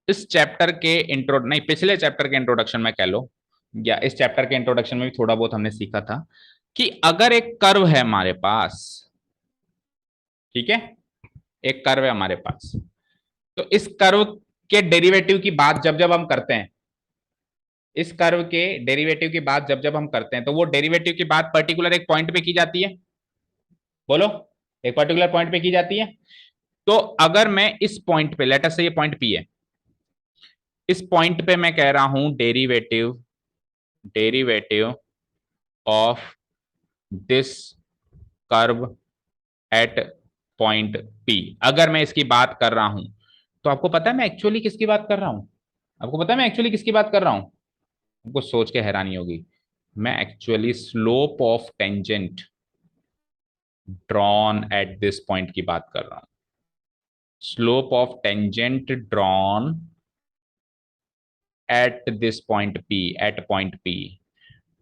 इस चैप्टर के इंट्रो नहीं, पिछले चैप्टर के इंट्रोडक्शन में कह लो, या इस चैप्टर के इंट्रोडक्शन में भी थोड़ा बहुत हमने सीखा था कि अगर एक कर्व है हमारे पास, ठीक है, एक कर्व है हमारे पास, तो इस कर्व के डेरिवेटिव की बात जब जब हम करते हैं, इस कर्व के डेरिवेटिव की बात जब जब हम करते हैं, तो वो डेरिवेटिव की बात पर्टिकुलर एक पॉइंट पे की जाती है। बोलो, एक पर्टिकुलर पॉइंट पे की जाती है। तो अगर मैं इस पॉइंट पे, लेटर से ये पॉइंट पी है, इस पॉइंट पे मैं कह रहा हूं derivative, derivative of this curve at point P, अगर मैं इसकी बात कर रहा हूं, तो आपको पता है मैं एक्चुअली किसकी बात कर रहा हूं? आपको पता है मैं एक्चुअली किसकी बात कर रहा हूं? आपको सोच के हैरानी होगी, मैं actually slope of tangent drawn at this point की बात कर रहा हूं। Slope of tangent drawn at this point P, at point P.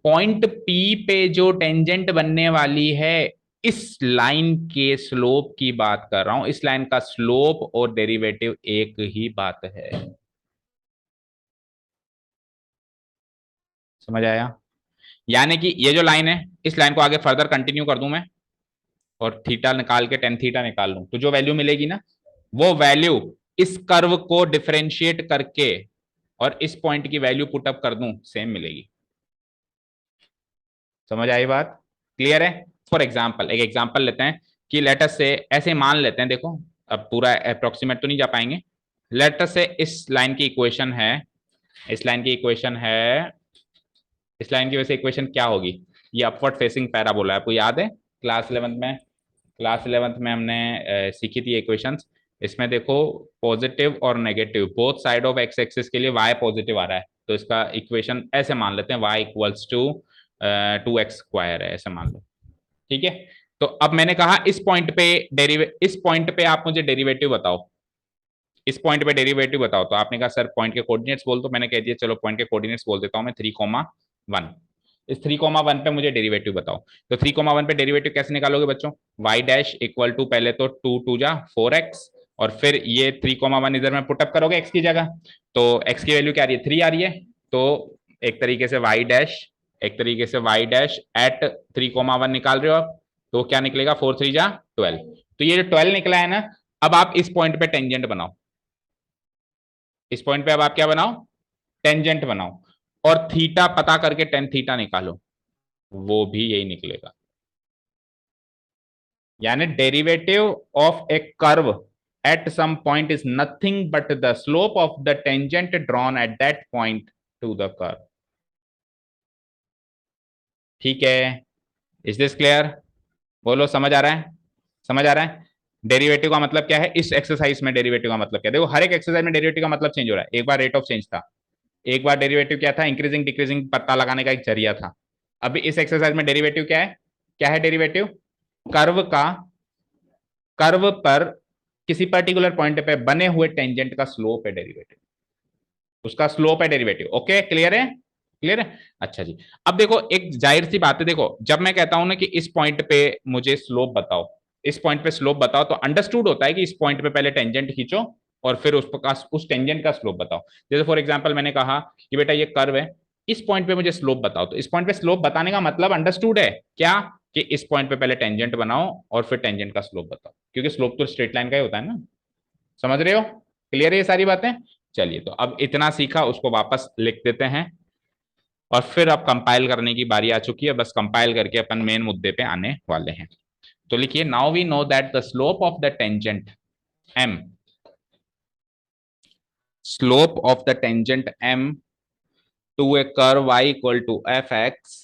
Point P पे जो टेंजेंट बनने वाली है, इस लाइन के स्लोप की बात कर रहा हूं। इस लाइन का स्लोप और डेरिवेटिव एक ही बात है। समझ आया? यानी कि ये जो लाइन है, इस लाइन को आगे फर्दर कंटिन्यू कर दूं मैं, और थीटा निकाल के टेन थीटा निकाल लूं, तो जो वैल्यू मिलेगी ना, वो वैल्यू इस कर्व को डिफरेंशिएट करके और इस पॉइंट की वैल्यू पुटअप कर दूं, सेम मिलेगी। समझ आई बात? क्लियर है? फॉर एग्जाम्पल, एक एग्जाम्पल लेते हैं कि लेटर से ऐसे मान लेते हैं, देखो अब पूरा अप्रोक्सीमेट तो नहीं जा पाएंगे। लेटर से इस लाइन की इक्वेशन है, इस लाइन की इक्वेशन है, इस लाइन की वजह से इक्वेशन क्या होगी? ये अपवर्ड फेसिंग पैराबोला है, आपको याद है क्लास 11th में, क्लास 11th में हमने सीखी थी इक्वेशंस। इसमें देखो, पॉजिटिव और negative both side of X axis के लिए y पॉजिटिव आ रहा है, तो इसका इक्वेशन ऐसे मान लेते हैं y equals to 2x square है, ऐसे मान लो। ठीक है, तो अब मैंने कहा इस पॉइंट पे आप मुझे डेरिवेटिव बताओ, इस पॉइंट पे डेरिवेटिव बताओ। तो आपने कहा सर पॉइंट के कोऑर्डिनेट्स बोल, तो मैंने कह दिया चलो पॉइंट के कोऑर्डिनेट्स बोल देता हूं मैं 3,1। इस 3,1 पे मुझे डेरिवेटिव बताओ। तो 3,1 पे डेरिवेटिव कैसे निकालोगे बच्चों? y डैश इक्वल टू पहले तो 2 2 जा 4x, और फिर ये 3,1 इधर में पुटअप करोगे x की जगह, तो x की वैल्यू क्या आ रही है? 3 आ रही है। तो एक तरीके से y डैश, एक तरीके से y डैश एट 3,1 निकाल रहे हो आप, तो क्या निकलेगा? 4 3 जा 12। तो ये जो 12 निकला है ना, अब आप इस पॉइंट पे टेंजेंट बनाओ, इस पॉइंट पे अब आप क्या बनाओ? टेंजेंट बनाओ, और थीटा पता करके टेन थीटा निकालो, वो भी यही निकलेगा। यानी derivative of a curve at some point is nothing but the slope of the tangent drawn at that point to the curve. ठीक है, इज दिस क्लियर? बोलो, समझ आ रहा है? समझ आ रहा है? डेरिवेटिव का मतलब क्या है इस एक्सरसाइज में? डेरिवेटिव का मतलब क्या है? देखो हर एक एक्सरसाइज में डेरिवेटिव का मतलब चेंज हो रहा है। एक बार रेट ऑफ चेंज था, एक बार डेरिवेटिव क्या था? इंक्रीजिंग डिक्रीजिंग पता लगाने का एक जरिया था। अभी इस एक्सरसाइज में डेरिवेटिव क्या है? क्या है डेरिवेटिव? कर्व का, कर्व पर किसी पर्टिकुलर पॉइंट पे बने हुए टेंजेंट का स्लोप है डेरिवेटिव, उसका स्लोप है डेरिवेटिव। ओके, क्लियर है? क्लियर है? अच्छा जी। अब देखो एक जाहिर सी बात है, देखो जब मैं कहता हूं ना कि इस पॉइंट पे मुझे स्लोप बताओ, इस पॉइंट पे स्लोप बताओ, तो अंडरस्टूड होता है कि इस पॉइंट पे पहले टेंजेंट खींचो और फिर उस टेंजेंट का स्लोप बताओ। जैसे फॉर एग्जांपल मैंने कहा कि बेटा ये कर्व है, इस पॉइंट पे मुझे स्लोप बताओ, तो इस पॉइंट पे स्लोप बताने का मतलब अंडरस्टूड है क्या? कि इस पॉइंट पे पहले टेंजेंट बनाओ और फिर टेंजेंट का स्लोप बताओ, क्योंकि स्लोप तो स्ट्रेट लाइन का ही होता है ना। समझ रहे हो? क्लियर है ये सारी बातें? चलिए, तो अब इतना सीखा, उसको वापस लिख देते हैं, और फिर अब कंपाइल करने की बारी आ चुकी है। बस कंपाइल करके अपन मेन मुद्दे पे आने वाले हैं। तो लिखिए, now we know that the slope of the tangent m, slope of the tangent m to a curve y equal to F X,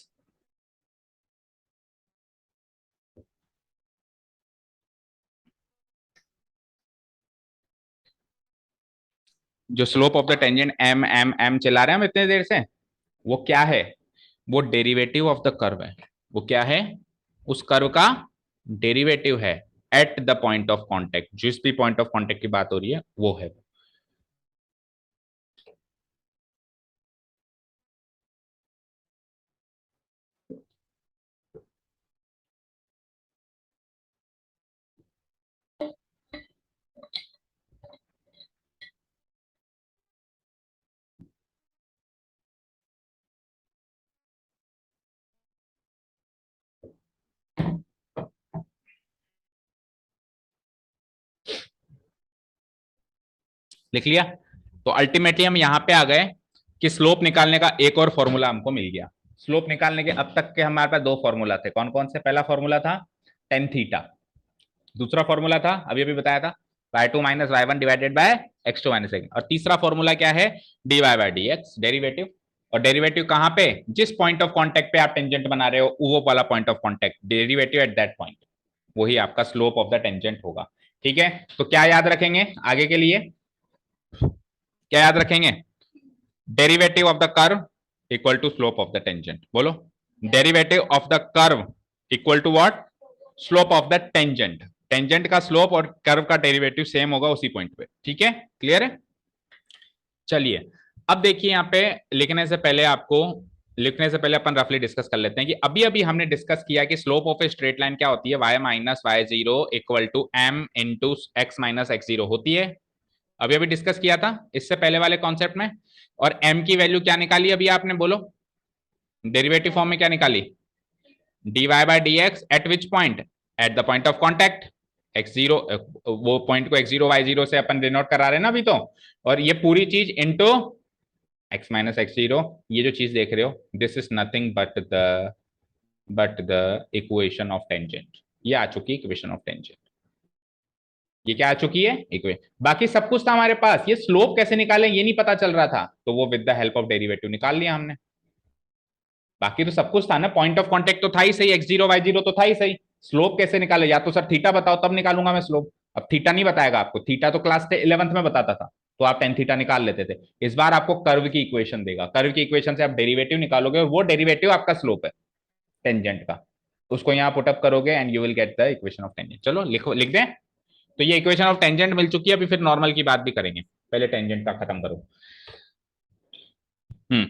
जो slope of the tangent m m m चला रहे हैं हम इतने देर से, वो क्या है? वो डेरिवेटिव ऑफ द कर्व है। वो क्या है? उस कर्व का डेरिवेटिव है eight the point of contact. जिस भी पॉइंट ऑफ कांटेक्ट की बात हो रही है वो है। लिख लिया? तो अल्टीमेटली हम यहां पे आ गए कि स्लोप निकालने का एक और फॉर्मूला हमको मिल गया। स्लोप निकालने के अब तक के हमारे पास दो फॉर्मूला थे। कौन कौन से? पहला फॉर्मूला था टेन थीटा, दूसरा फॉर्मूला था अभी अभी बताया था y2 minus y1 divided by x2 minus x, और तीसरा फॉर्मूला क्या है? dy by dx, derivative. और डेरिवेटिव कहां पे? जिस पॉइंट ऑफ कांटेक्ट पे आप टेंजेंट बना रहे हो वो वाला point of contact, derivative eight that point, वही आपका स्लोप ऑफ द टेंजेंट होगा। ठीक है, तो क्या याद रखेंगे आगे के लिए? क्या याद रखेंगे? Derivative of the curve equal to slope of the tangent. बोलो, derivative of the curve equal to what? Slope of the tangent. Tangent का स्लोप और कर्व का डेरिवेटिव सेम होगा उसी पॉइंट पे। ठीक है, क्लियर है? चलिए, अब देखिए यहां पे लिखने से पहले अपन रफली डिस्कस कर लेते हैं कि अभी अभी हमने डिस्कस किया कि slope of a straight line क्या होती है? y minus Y zero equal to m into x minus x zero होती है। अभी अभी डिस्कस किया था इससे पहले वाले कॉन्सेप्ट में। और m की वैल्यू क्या निकाली अभी आपने? बोलो, डेरिवेटिव फॉर्म में क्या निकाली? dy by dx at which point? At the point of contact X zero, वो पॉइंट को एक्स जीरो वाई जीरो से अपन डिनोट करा रहे हैं ना अभी तो। और ये पूरी चीज into x minus x zero, ये जो चीज देख रहे हो this is nothing but the equation of tangent. ये आ चुकी है इक्वेशन ऑफ टेंजेंट। ये क्या आ चुकी है? इक्वेशन। बाकी सब कुछ था हमारे पास, ये स्लोप कैसे निकालें ये नहीं पता चल रहा था, तो वो with the help of derivative निकाल लिया हमने। बाकी तो सब कुछ था ना, पॉइंट ऑफ कांटेक्ट तो था ही सही, एक्स जीरो वाई जीरो तो था ही सही। स्लोप कैसे निकाले? या तो सर थीटा बताओ तब निकालूंगा मैं स्लोप। अब थीटा नहीं बताएगा आपको, थीटा तो क्लास 11th में बताता था, तो आप टेन थीटा निकाल लेते थे। इस बार आपको कर्व की इक्वेशन देगा, कर्व की इक्वेशन से आप डेरिवेटिव निकालोगे और वो डेरिवेटिव आपका स्लोप है टेंजेंट का। उसको यहाँ पुटअप करोगे and you will get the equation of tangent. चलो लिखो, लिख दें। तो ये इक्वेशन ऑफ टेंजेंट मिल चुकी है, अभी फिर नॉर्मल की बात भी करेंगे, पहले टेंजेंट का खत्म करो। हम्म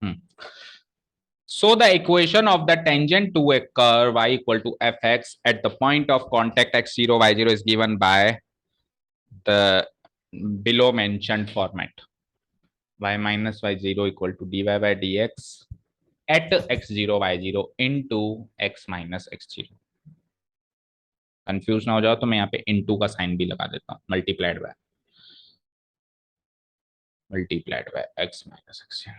हम्म So the equation of the tangent to a curve y equal to fx at the point of contact x0 y0 is given by the below mentioned format. Y minus y0 equal to dy by dx at x0 y0 into x minus x0. Confuse ना हो जाओ तो मैं यहाँ पे into का sign भी लगा देता हूँ, multiplied by x minus x0।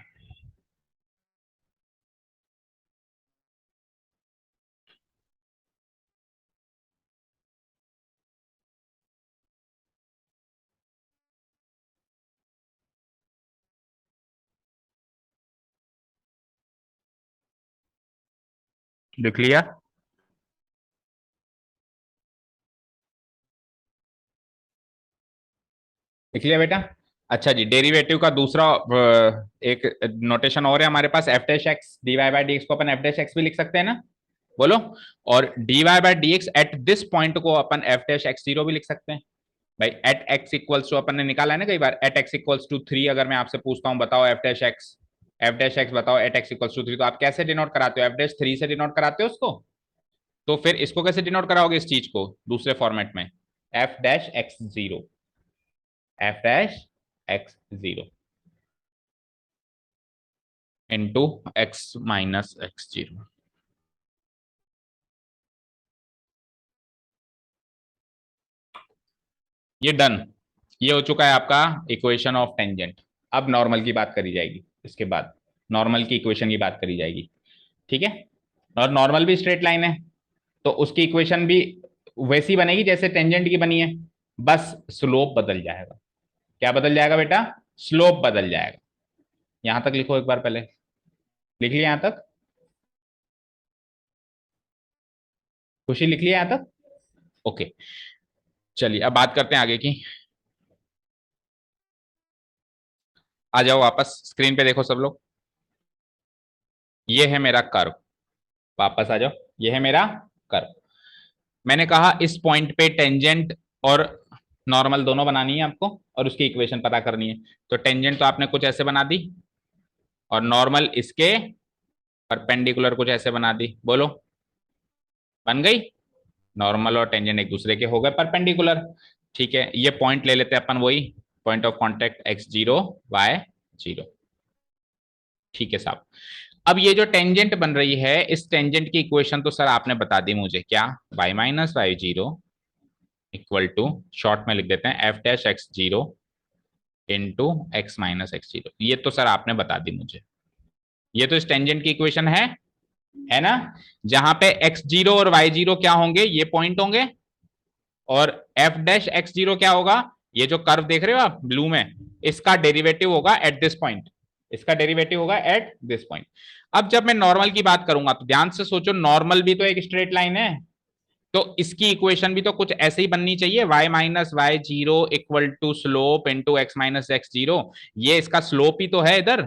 लिख लिया? लिख लिया बेटा? अच्छा जी, डेरिवेटिव का दूसरा एक नोटेशन और है हमारे पास, F dash X D Y by D X को अपन एफ डैश एक्स भी लिख सकते हैं ना, बोलो। और D Y by D X at this point को अपन एफ डैश एक्स जीरो भी लिख सकते हैं भाई। एट एक्स इक्वल्स टू अपन ने निकाला है ना कई बार, एट एक्स इक्वल्स टू 3। अगर मैं आपसे पूछता हूं बताओ एफ डैश एक्स बताओ एट एक्स इक्वल्स टू 3, तो आप कैसे डिनोट कराते हो? एफ डैश 3 से डिनोट कराते हो उसको। तो फिर इसको कैसे डिनोट कराओगे इस चीज को दूसरे फॉर्मेट में? F dash X zero, F dash X zero into x minus x zero. ये डन, ये हो चुका है आपका इक्वेशन ऑफ टेंजेंट। अब नॉर्मल की बात करी जाएगी, इसके बाद नॉर्मल की इक्वेशन की बात करी जाएगी, ठीक है। और नॉर्मल भी स्ट्रेट लाइन है, तो उसकी इक्वेशन भी वैसी बनेगी जैसे टेंजेंट की बनी है, बस स्लोप बदल जाएगा। क्या बदल जाएगा बेटा? स्लोप बदल जाएगा। यहां तक लिखो एक बार, पहले लिख लिया यहां तक? खुशी लिख लिया यहां तक? ओके, चलिए अब बात करते हैं आगे की। आ जाओ वापस स्क्रीन पे, देखो सब लोग, ये है मेरा कर्व। वापस आ जाओ, ये है मेरा कर्व। मैंने कहा इस पॉइंट पे टेंजेंट और नॉर्मल दोनों बनानी है आपको, और उसकी इक्वेशन पता करनी है। तो टेंजेंट तो आपने कुछ ऐसे बना दी, और नॉर्मल इसके परपेंडिकुलर कुछ ऐसे बना दी, बोलो बन गई। नॉर्मल और टेंजेंट एक दूसरे के हो गए परपेंडिकुलर, ठीक है। ये पॉइंट ले लेते हैं अपन, वही point of contact X zero Y zero, ठीक है साहब। अब ये जो टेंजेंट बन रही है, इस टेंजेंट की इक्वेशन तो सर आपने बता दी मुझे, क्या? y minus Y zero equal to, short में लिख देते हैं, F dash X zero into x minus x zero. ये तो सर आपने बता दी मुझे, ये तो इस टेंजेंट की इक्वेशन है ना। जहां पे एक्स जीरो और वाई जीरो क्या होंगे? ये पॉइंट होंगे, और एफ डैश एक्स जीरो क्या होगा? ये जो कर्व देख रहे हो आप ब्लू में, इसका डेरिवेटिव होगा एट दिस पॉइंट, इसका डेरिवेटिव होगा एट दिस पॉइंट। अब जब मैं नॉर्मल की बात करूंगा तो ध्यान से सोचो, नॉर्मल भी तो एक स्ट्रेट लाइन है, तो इसकी इक्वेशन भी तो कुछ ऐसे ही बननी चाहिए, y minus Y zero equal to slope into x minus x zero. ये इसका स्लोप ही तो है इधर,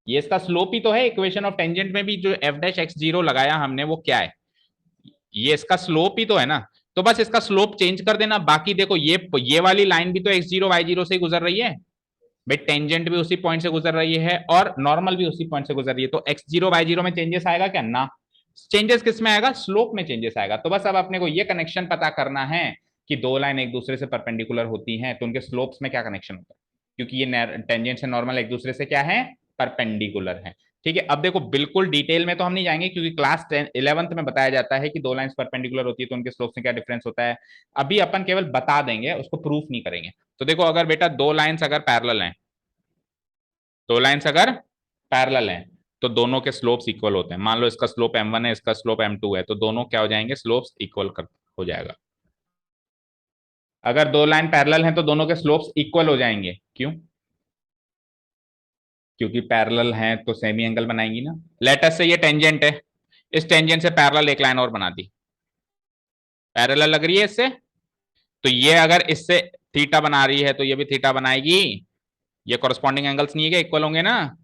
ये इसका स्लोप ही तो है। इक्वेशन ऑफ टेंजेंट में भी जो एफ डैश एक्स जीरो लगाया हमने, वो क्या है? ये इसका स्लोप ही तो है ना। तो बस इसका स्लोप चेंज कर देना। बाकी देखो, ये वाली लाइन भी तो एक्स जीरो वाई जीरो से ही गुजर रही है भाई, टेंजेंट भी उसी पॉइंट से गुजर रही है और नॉर्मल भी उसी पॉइंट से गुजर रही है। तो एक्स जीरो वाई जीरो में चेंजेस आएगा क्या? ना। चेंजेस किस में आएगा? स्लोप में चेंजेस आएगा। तो बस अब अपने को ये कनेक्शन पता करना है कि दो लाइन एक दूसरे से परपेंडिकुलर होती हैं तो उनके स्लोप्स में क्या कनेक्शन होता है, क्योंकि ये टेंजेंट से नॉर्मल एक दूसरे से क्या है? परपेंडिकुलर है, ठीक है। अब देखो, बिल्कुल डिटेल में तो हम नहीं जाएंगे, क्योंकि क्लास 11th में बताया जाता है कि दो लाइंस परपेंडिकुलर होती है तो उनके स्लोप्स में क्या डिफरेंस होता है। अभी अपन केवल बता देंगे, उसको प्रूफ नहीं करेंगे। तो देखो, अगर बेटा दो लाइंस अगर पैरेलल हैं, दो लाइंस अगर पैरेलल हैं, तो दोनों के स्लोप्स इक्वल होते हैं। मान लो इसका स्लोप m1 है, इसका स्लोप m2 है, तो दोनों क्या हो जाएंगे? स्लोप्स इक्वल कर हो जाएगा। अगर दो लाइन पैरेलल हैं तो दोनों के स्लोप्स इक्वल हो जाएंगे, क्यों? क्योंकि पैरेलल हैं तो सेमी एंगल बनाएंगी ना। लेट अस से ये टेंजेंट है, इस टेंजेंट से पैरेलल एक लाइन और बना दी, पैरेलल लग रही है इससे, तो ये अगर इससे थीटा बना रही है तो ये भी थीटा बनाएगी, ये कॉरस्पॉन्डिंग एंगल्स नहीं है क्या, इक्वल होंगे ना,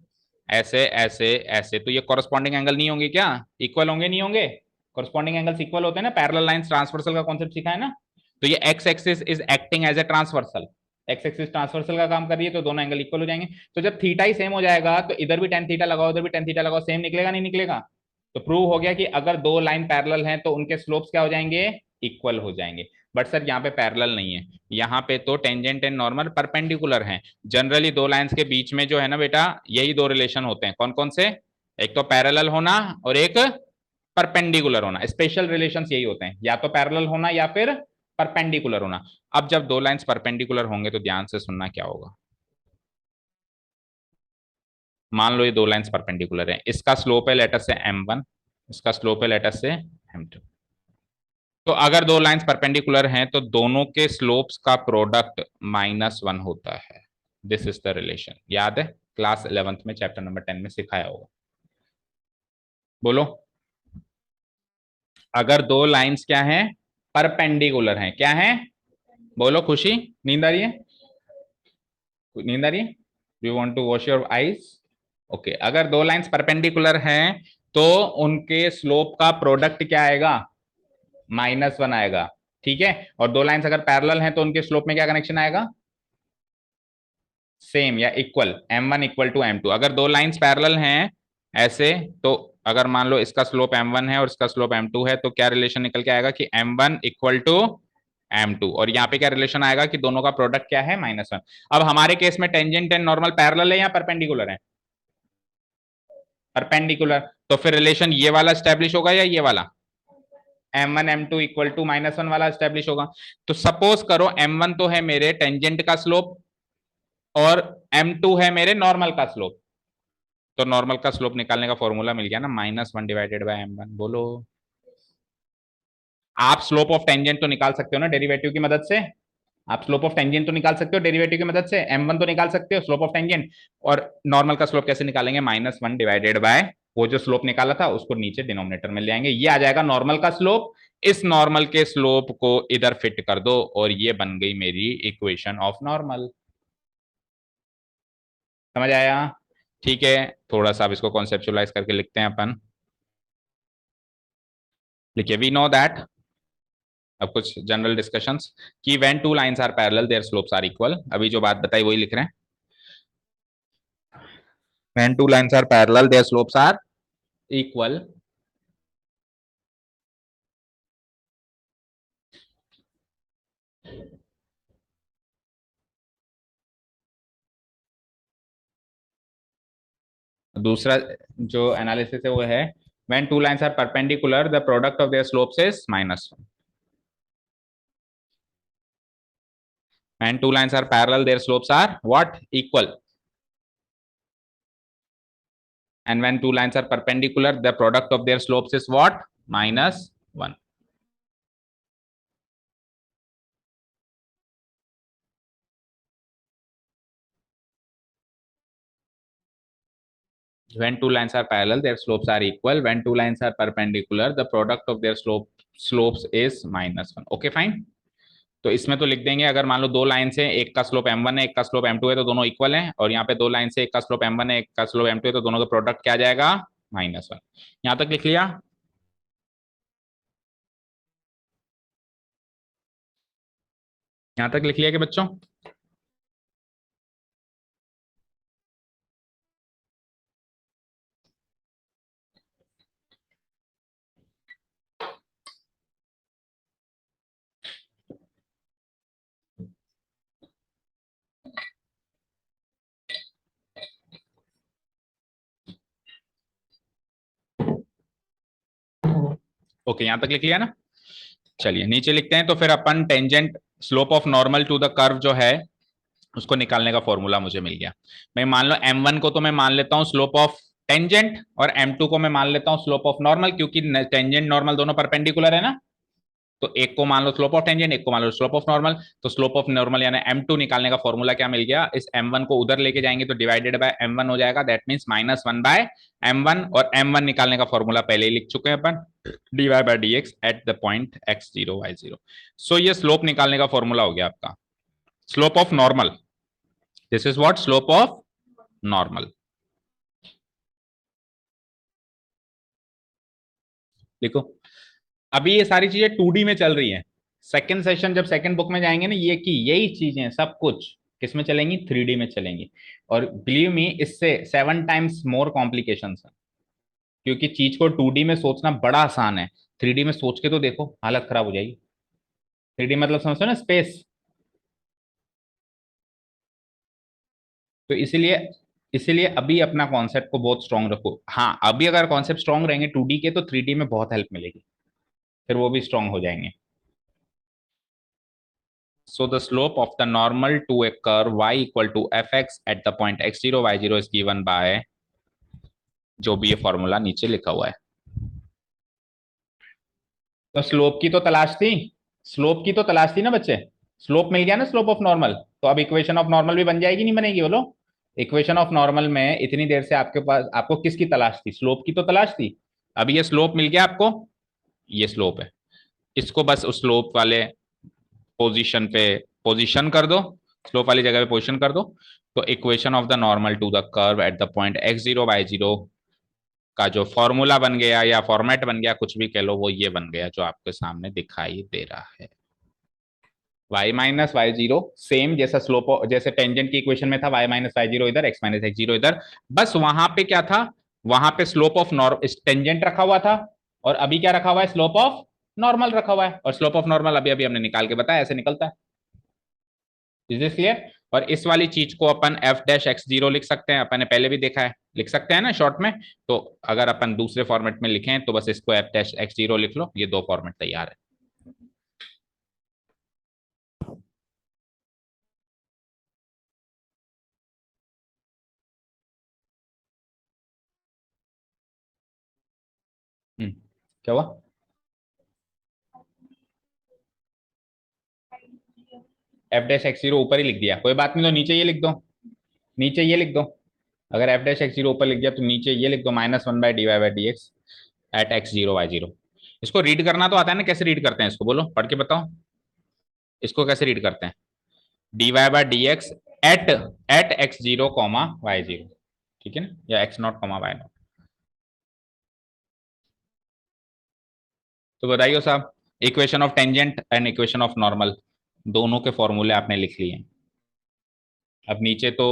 ऐसे ऐसे ऐसे, तो ये कॉरस्पॉन्डिंग एंगल नहीं होंगे क्या, इक्वल होंगे नहीं होंगे, कॉरस्पॉन्डिंग एंगल्स इक्वल होते हैं ना, पैरेलल लाइंस ट्रांसवर्सल का कॉन्सेप्ट सीखा है ना। तो ये x axis is acting as a transversal, x axis transversal का काम कर रही है, तो दोनों एंगल इक्वल हो जाएंगे। तो जब थीटा ही सेम हो जाएगा तो इधर भी टेन थीटा लगाओ, उधर भी टेन थीटा लगाओ, सेम निकलेगा नहीं निकलेगा। तो प्रूव हो गया कि अगर दो लाइन पैरेलल हैं तो उनके स्लोप्स क्या हो जाएंगे, इक्वल हो जाएंगे। बट सर यहाँ पे पैरेलल नहीं है, यहाँ पे तो टेंजेंट एंड नॉर्मल परपेंडिकुलर हैं। जनरली दो लाइंस के बीच में जो है ना बेटा, यही दो रिलेशन होते हैं, कौन कौन से, एक तो पैरेलल होना और एक परपेंडिकुलर होना। स्पेशल रिलेशंस यही होते हैं, या तो पैरेलल होना या फिर परपेंडिकुलर होना। अब जब दो लाइंस परपेंडिकुलर होंगे तो ध्यान से सुनना क्या होगा। मान लो ये दो लाइंस परपेंडिकुलर है, इसका स्लोप है लेटर से m1, इसका स्लोप है लेटर से m2। तो अगर दो लाइंस परपेंडिकुलर हैं तो दोनों के स्लोप्स का प्रोडक्ट -1 होता है। दिस इज द रिलेशन, याद है क्लास 11th में चैप्टर नंबर 10 में सिखाया होगा। बोलो, अगर दो लाइंस क्या हैं, परपेंडिकुलर हैं, क्या हैं, बोलो खुशी, नींद आ रही है, नींद आ रही है, you want to wash your eyes. Okay, अगर दो लाइंस परपेंडिकुलर हैं तो उनके स्लोप का प्रोडक्ट क्या आएगा, -1 आएगा, ठीक है। और दो लाइंस अगर पैरेलल हैं तो उनके स्लोप में क्या कनेक्शन आएगा, सेम या equal, m1 equal to m2। अगर दो लाइंस पैरेलल हैं ऐसे, तो अगर मान लो इसका स्लोप m1 है और इसका स्लोप m2 है, तो क्या रिलेशन निकल के आएगा कि m1 इक्वल टू m2, और यहाँ पे क्या रिलेशन आएगा कि दोनों का प्रोडक्ट क्या है, -1। अब हमारे केस में टेंजेंट एंड नॉर्मल पैरेलल है या परपेंडिकुलर है, परपेंडिकुलर, तो फिर रिलेशन ये वाला स्टैब्लिश होगा या ये वाला, m1 m2 इक्वल टू -1 वाला स्टैब्लिश होगा। तो सपोज करो m1 तो है मेरे टेंजेंट का स्लोप और m2 है मेरे नॉर्मल का स्लोप। तो नॉर्मल का स्लोप निकालने का फॉर्मूला मिल गया ना, -1 डिवाइडेड बाय m1। बोलो, आप स्लोप ऑफ टेंजेंट तो निकाल सकते हो ना डेरिवेटिव की मदद से, आप स्लोप ऑफ टेंजेंट तो निकाल सकते हो डेरिवेटिव की मदद से, m1 तो निकाल सकते हो स्लोप ऑफ टेंजेंट। और नॉर्मल का स्लोप कैसे निकालेंगे, -1 डिवाइडेड बाय वो जो स्लोप निकाला था उसको नीचे डिनोमिनेटर में ले आएंगे, ये आ जाएगा नॉर्मल का स्लोप। इस नॉर्मल के स्लोप को इधर फिट कर दो और ये बन गई मेरी इक्वेशन ऑफ नॉर्मल। समझ आया, ठीक है। थोड़ा सा अब इसको कॉन्सेप्चुलाइज करके लिखते हैं अपन। देखिए, वी नो दैट, अब कुछ जनरल डिस्कशंस कि when two lines are parallel their slopes are equal, अभी जो बात बताई वही लिख रहे हैं। When two lines are parallel their slopes are equal, दूसरा जो एनालिसिस है वो है when two lines are perpendicular the product of their slopes is -1। When two lines are parallel their slopes are what, equal. And when two lines are perpendicular the product of their slopes is what, -1। When two lines are parallel their slopes are equal, when two lines are perpendicular the product of their slopes is -1। Okay fine. तो इसमें तो लिख देंगे, अगर मान लो दो line से एक का स्लोप m1 है एक का स्लोप m2 है तो दोनों इक्वल हैं, और यहाँ पे दो लाइन से एक का स्लोप m1 है एक का स्लोप m2 है तो दोनों का प्रोडक्ट क्या आ जाएगा, -1। यहाँ तक लिख लिया, यहाँ तक लिख लिया कि बच्चों, ओके यहाँ तक लिख लिया ना। चलिए नीचे लिखते हैं, तो फिर अपन tangent slope of normal to the curve जो है उसको निकालने का फॉर्मूला मुझे मिल गया। मैं मान लो m1 को तो मैं मान लेता हूं स्लोप ऑफ टेंजेंट और m2 को मैं मान लेता हूं स्लोप ऑफ नॉर्मल, क्योंकि टेंजेंट नॉर्मल दोनों परपेंडिकुलर है ना। तो एक को मान लो स्लोप ऑफ टेंजेंट, एक को मान लो स्लोप ऑफ नॉर्मल। तो स्लोप ऑफ नॉर्मल यानी m2 निकालने का फॉर्मूला क्या मिल गया, इस m1 को उधर लेके जाएंगे तो डिवाइडेड बाय m1 हो जाएगा, दैट मींस -1 बाय m1। और m1 निकालने का फॉर्मूला पहले ही लिख चुके हैं अपन, dy by dx at the point x0 y0। So ये स्लोप निकालने का फॉर्मूला हो गया आपका, slope of normal. This is what slope of normal. देखो अभी ये सारी चीजें 2D में चल रही हैं। सेकंड सेशन जब सेकंड बुक में जाएंगे ना, ये की यही चीजें सब कुछ किस में चलेंगी, 3D में चलेंगी। और बिलीव मी, इससे 7 टाइम्स मोर कॉम्प्लिकेशंस है, क्योंकि चीज को 2D में सोचना बड़ा आसान है, 3D में सोच के तो देखो, हालत खराब हो जाएगी। 3D मतलब समझते हो ना, स्पेस। तो इसीलिए इसीलिए अभी अपना कॉन्सेप्ट को बहुत स्ट्रांग रखो। हाँ, अभी अगर कॉन्सेप्ट स्ट्रांग रहेंगे 2D के, तो 3D में बहुत हेल्प मिलेगी, फिर वो भी स्ट्रांग हो जाएंगे। So the slope of the normal to a curve y equal to fx at the point x0 y0 is given by, जो भी ये फॉर्मूला नीचे लिखा हुआ है। तो स्लोप की तो तलाश थी, स्लोप की तो तलाश थी ना बच्चे। स्लोप मिल गया ना, स्लोप ऑफ नॉर्मल। तो अब इक्वेशन ऑफ नॉर्मल भी बन जाएगी, नहीं बनेगी बोलो। इक्वेशन ऑफ नॉर्मल में इतनी देर से आपके पास, आपको किसकी तलाश थी, स्लोप की तो तलाश थी। अब ये स्लोप मिल गया आपको, ये स्लोप है। इसको बस उस स्लोप वाले पोजीशन पे पोजीशन कर दो, स्लोप वाली जगह पे पोजीशन कर दो। तो equation of the normal to the curve at the point x0 y0 का जो फॉर्मूला बन गया या फॉर्मेट बन गया, कुछ भी कह लो, वो ये बन गया जो आपके सामने दिखाई दे रहा है। y minus Y zero same जैसा स्लोप, जैसे टेंजेंट की इक्वेशन में था, y माइनस वाई जीरो इधर, x माइनस एक्स जीरो इधर। बस वहां पे क्या था, वहां पे स्लोप ऑफ टेंजेंट रखा हुआ था, और अभी क्या रखा हुआ है, स्लोप ऑफ नॉर्मल रखा हुआ है। और स्लोप ऑफ नॉर्मल अभी अभी हमने निकाल के बताया, ऐसे निकलता है। Is this clear? और इस वाली चीज को अपन एफ डैश एक्स जीरो लिख सकते हैं, अपन ने पहले भी देखा है, लिख सकते हैं ना शॉर्ट में। तो अगर अपन दूसरे फॉर्मेट में लिखें तो बस इसको एफ डैश एक्स जीरो लिख लो, ये दो फॉर्मेट तैयार है। क्या हुआ? एफ डैश एक्स जीरो ऊपर ही लिख दिया, कोई बात नहीं, तो नीचे ये लिख दो, नीचे ये लिख दो। अगर एफ डैश एक्स जीरो ऊपर लिख दिया तो नीचे ये लिख दो, -1/dy/dx at x zero Y zero. इसको रीड करना तो आता है ना, कैसे रीड करते हैं इसको, बोलो पढ़ के बताओ, इसको कैसे रीड करते हैं? dy/dx at at x zero comma y zero, ठीक है ना, या x not comma Y not. तो बताइए साहब, equation of tangent and equation of normal दोनों के फॉर्मूले आपने लिख लिए। अब नीचे तो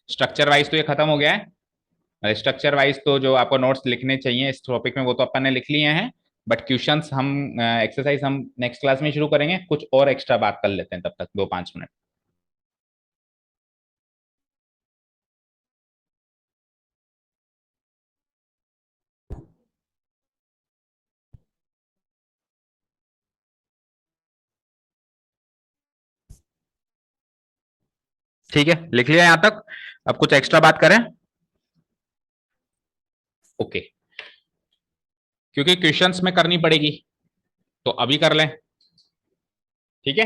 स्ट्रक्चर वाइज तो ये खत्म हो गया है। स्ट्रक्चर वाइज तो जो आपको नोट्स लिखने चाहिए इस टॉपिक में, वो तो अपन ने लिख लिए हैं। बट क्वेश्चंस हम, एक्सरसाइज हम नेक्स्ट क्लास में शुरू करेंगे, कुछ और एक्स्ट्रा बात कर लेते हैं तब तक 2-5 मिनट। ठीक है, लिख लिया यहां तक। अब कुछ एक्स्ट्रा बात करें? ओके, क्योंकि क्वेश्चंस में करनी पड़ेगी, तो अभी कर लें, ठीक है।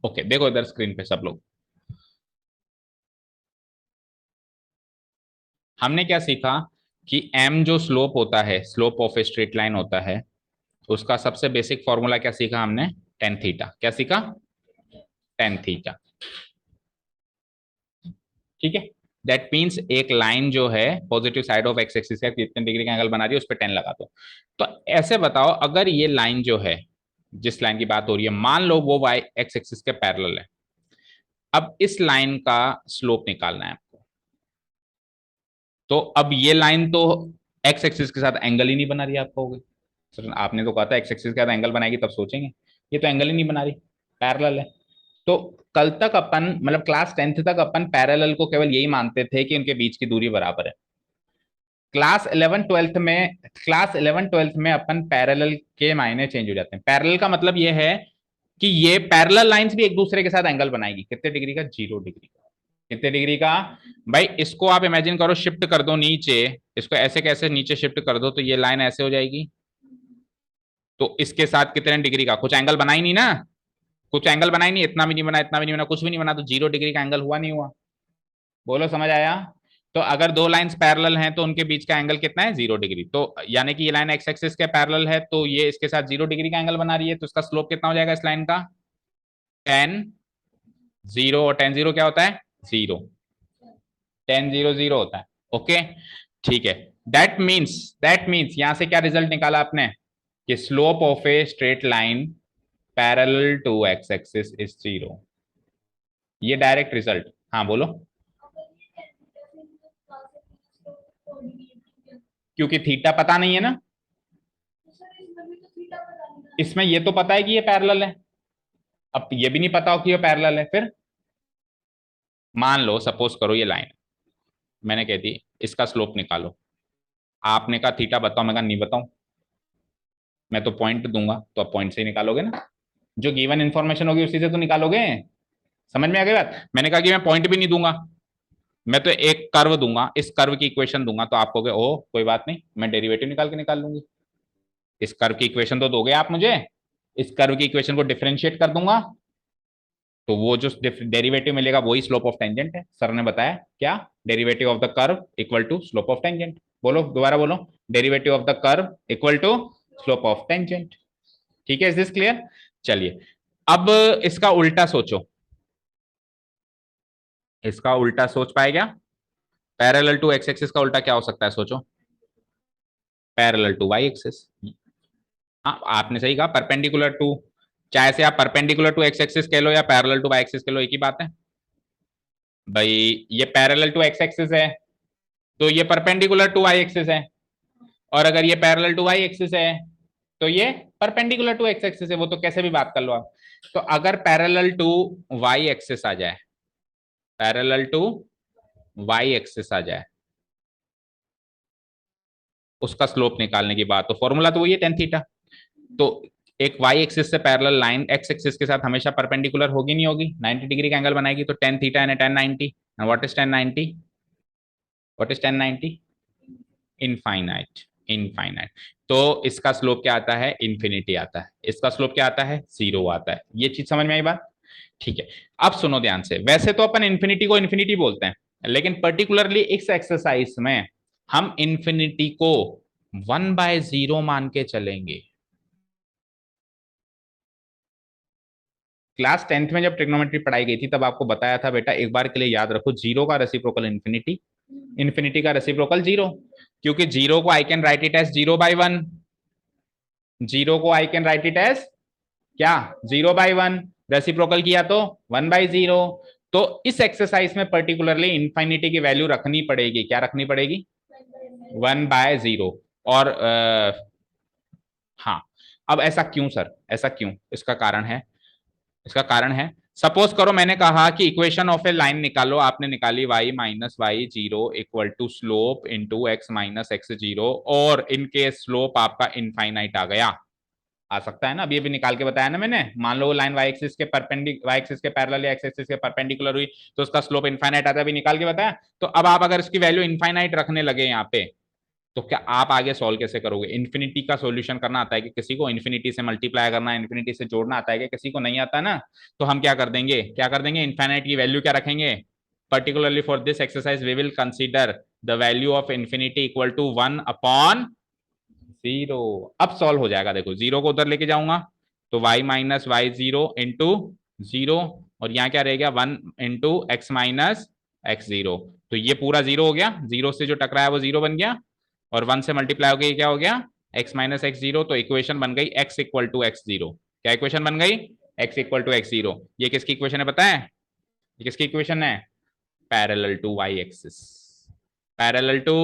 ओके, देखो इधर स्क्रीन पे सब लोग, हमने क्या सीखा कि m जो स्लोप होता है, slope of a straight line होता है, उसका सबसे बेसिक फॉर्मूला क्या सीखा हमने, टेन थीटा। क्या सीखा? टेन थीटा, ठीक है। दैट मीन्स एक लाइन जो है positive side of X axis है, कितने डिग्री का एंगल बना रही है, उस पर 10 लगा दो। तो ऐसे बताओ, अगर ये लाइन जो है, जिस लाइन की बात हो रही है, मान लो वो वाई एक्स एक्सिस के पैरेलल है। अब इस लाइन का स्लोप निकालना है आपको। तो अब ये लाइन तो एक्स एक्सिस के साथ एंगल ही नहीं बना रही, आप कहोगे सर आपने तो कहा था एक्स एक्सिस के साथ एंगल बनाएगी तब सोचेंगे, ये तो एंगल ही नहीं बना रही, पैरेलल है। तो कल तक अपन, मतलब क्लास 10th तक अपन पैरेलल को केवल यही मानते थे कि उनके बीच की दूरी बराबर है। क्लास 11 12th में अपन पैरेलल के मायने चेंज हो जाते हैं। पैरेलल का मतलब ये है कि ये पैरेलल लाइंस भी एक दूसरे के साथ एंगल बनाएगी, कितने डिग्री का, 0 डिग्री का। कितने डिग्री का भाई, इसको आप इमेजिन करो, शिफ्ट कर दो नीचे, इसको ऐसे कैसे नीचे शिफ्ट कर दो तो ये लाइन ऐसे हो जाएगी। तो इसके साथ कितने डिग्री का, कुछ एंगल बनाई नहीं ना, कुछ एंगल बनाई नहीं, इतना भी नहीं बना, इतना भी नहीं बना, कुछ भी नहीं बना, तो 0 डिग्री का एंगल हुआ नहीं हुआ? बोलो समझ आया? तो अगर दो लाइंस पैरेलल हैं तो उनके बीच का एंगल कितना है, 0 डिग्री। तो यानी कि ये लाइन एक्स एक्सिस के पैरेलल है, तो ये इसके साथ 0 डिग्री का एंगल बना रही है, तो इसका स्लोप कितना हो जाएगा इस लाइन का, 10 0, और 10 0 क्या होता है, 0, tan 0 0 होता है। ओके, ठीक है। दैट मीन्स यहां से क्या रिजल्ट निकाला आपने कि slope of a straight line parallel to x axis is 0। ये डायरेक्ट रिजल्ट। हाँ बोलो। अगर ये tan theta से मतलब cos theta तो कोऑर्डिनेट क्योंकि थीटा पता नहीं है ना, तो सर इसमें भी तो थीटा पता नहीं था। इसमें ये तो पता है कि ये पैरेलल है, अब ये भी नहीं पता हो कि ये पैरेलल है, फिर मान लो सपोज करो ये लाइन, मैंने कह दी इसका स्लोप निकालो, आपने कहा थीटा बताओ, मैं कहा नहीं बताऊं, मैं तो पॉइंट दूंगा, तो आप पॉइंट से ही निकालोगे ना, जो गिवन इन्फॉर्मेशन होगी उसी से तो निकालोगे। समझ में आ गई बात? मैंने कहा कि मैं पॉइंट भी नहीं दूंगा, मैं तो एक कर्व दूंगा, इस कर्व की इक्वेशन दूंगा, तो आप कहोगे ओ कोई बात नहीं, मैं डेरिवेटिव निकाल के निकाल लूंगी। इस कर्व की इक्वेशन तो दोगे आप मुझे, इस कर्व की इक्वेशन को डिफरेंशिएट कर दूंगा, तो वो जो डेरिवेटिव मिलेगा वही स्लोप ऑफ टेंजेंट है। सर ने बताया क्या, derivative of the curve equal to slope of tangent. बोलो दोबारा बोलो, derivative of the curve equal to slope of tangent. ठीक है, इज दिस क्लियर? चलिए अब इसका उल्टा सोचो, इसका उल्टा सोच पाए क्या? पैरेलल टू एक्स एक्सिस का उल्टा क्या हो सकता है, सोचो। Parallel to y axis. हाँ आपने सही कहा, परपेंडिकुलर टू, चाहे से आप परपेंडिकुलर टू एक्स एक्सिस कह लो या पैरेलल टू वाई एक्सिस कह लो, एक ही बात है भाई। ये पैरेलल टू एक्स एक्सिस है तो ये परपेंडिकुलर टू वाई एक्सिस है, और अगर ये पैरेलल टू वाई एक्सिस है तो ये परपेंडिकुलर टू एक्स एक्सिस है, वो तो कैसे भी बात कर लो आप। तो अगर पैरेलल टू वाई एक्सिस आ जाए, पैरेलल टू वाई एक्सिस आ जाए, उसका स्लोप निकालने की बात, तो फॉर्मूला तो वही है tan थीटा। तो एक वाई एक्सिस से पैरेलल लाइन एक्स एक्सिस के साथ हमेशा परपेंडिकुलर होगी नहीं होगी, 90 डिग्री का एंगल बनाएगी, तो tan theta and tan 90। And what is tan 90? What is tan 90? Infinite, infinite. तो इसका स्लोप क्या आता है? इन्फिनिटी आता है। इसका स्लोप क्या आता है? 0 आता है। ये चीज समझ में आई बात? ठीक है, अब सुनो ध्यान से, वैसे तो अपन इन्फिनिटी को इन्फिनिटी बोलते हैं, लेकिन पर्टिकुलरली इस एक्सरसाइज में हम इन्फिनिटी को 1/0 मान के चलेंगे। क्लास 10th में जब ट्रिग्नोमेट्री पढ़ाई गई थी तब आपको बताया था बेटा, एक बार के लिए याद रखो, जीरो का रेसिप्रोकल इन्फिनिटी, इन्फिनिटी का रेसिप्रोकल जीरो, क्योंकि जीरो को I can write it as 0/1, zero को I can write it as क्या, 0/1, रेसिप्रोकल किया तो 1/0। तो इस एक्सरसाइज में पर्टिकुलरली इन्फिनिटी की वैल्यू रखनी पड़ेगी, क्या रखनी पड़ेगी? 1/0। और हाँ, अब ऐसा क्यों सर, ऐसा क्यों? इसका कारण है, इसका कारण है, सपोज करो मैंने कहा कि इक्वेशन ऑफ ए लाइन निकालो, आपने निकाली y minus Y zero equal to slope into x minus x zero, और इनके स्लोप आपका इनफाइनाइट आ गया, आ सकता है ना, अभी अभी निकाल के बताया ना मैंने। मान लो वो लाइन y एक्सिस के वाई एक्सिस के पैरेलल या एक्स एक्सिस के परपेंडिकुलर हुई तो उसका स्लोप इनफाइनाइट आता है, अभी निकाल के बताया। तो अब आप अगर इसकी वैल्यू इनफाइनाइट रखने लगे यहाँ पे, तो क्या आप आगे सॉल्व कैसे करोगे? इन्फिनिटी का सॉल्यूशन करना आता है कि किसी को? इन्फिनिटी से मल्टीप्लाई करना, इन्फिनिटी से जोड़ना आता है कि किसी को? नहीं आता ना। तो हम क्या कर देंगे, क्या कर देंगे, इनफाइनाइट की वैल्यू क्या रखेंगे? Particularly for this exercise we will consider the value of infinity equal to 1/0। अब सॉल्व हो जाएगा, देखो जीरो को उधर लेके जाऊंगा तो y minus Y zero into zero, और यहाँ क्या रहेगा 1 into x minus x zero, तो ये पूरा जीरो हो गया, जीरो से जो टकराया वो जीरो बन गया, और 1 से मल्टीप्लाई हो गई, क्या हो गया, x माइनस एक्स जीरो। तो इक्वेशन बन गई x equal to x zero. क्या इक्वेशन बन गई? x equal to x zero. ये किसकी इक्वेशन है पता है? ये किसकी इक्वेशन है? Parallel to y axis, parallel to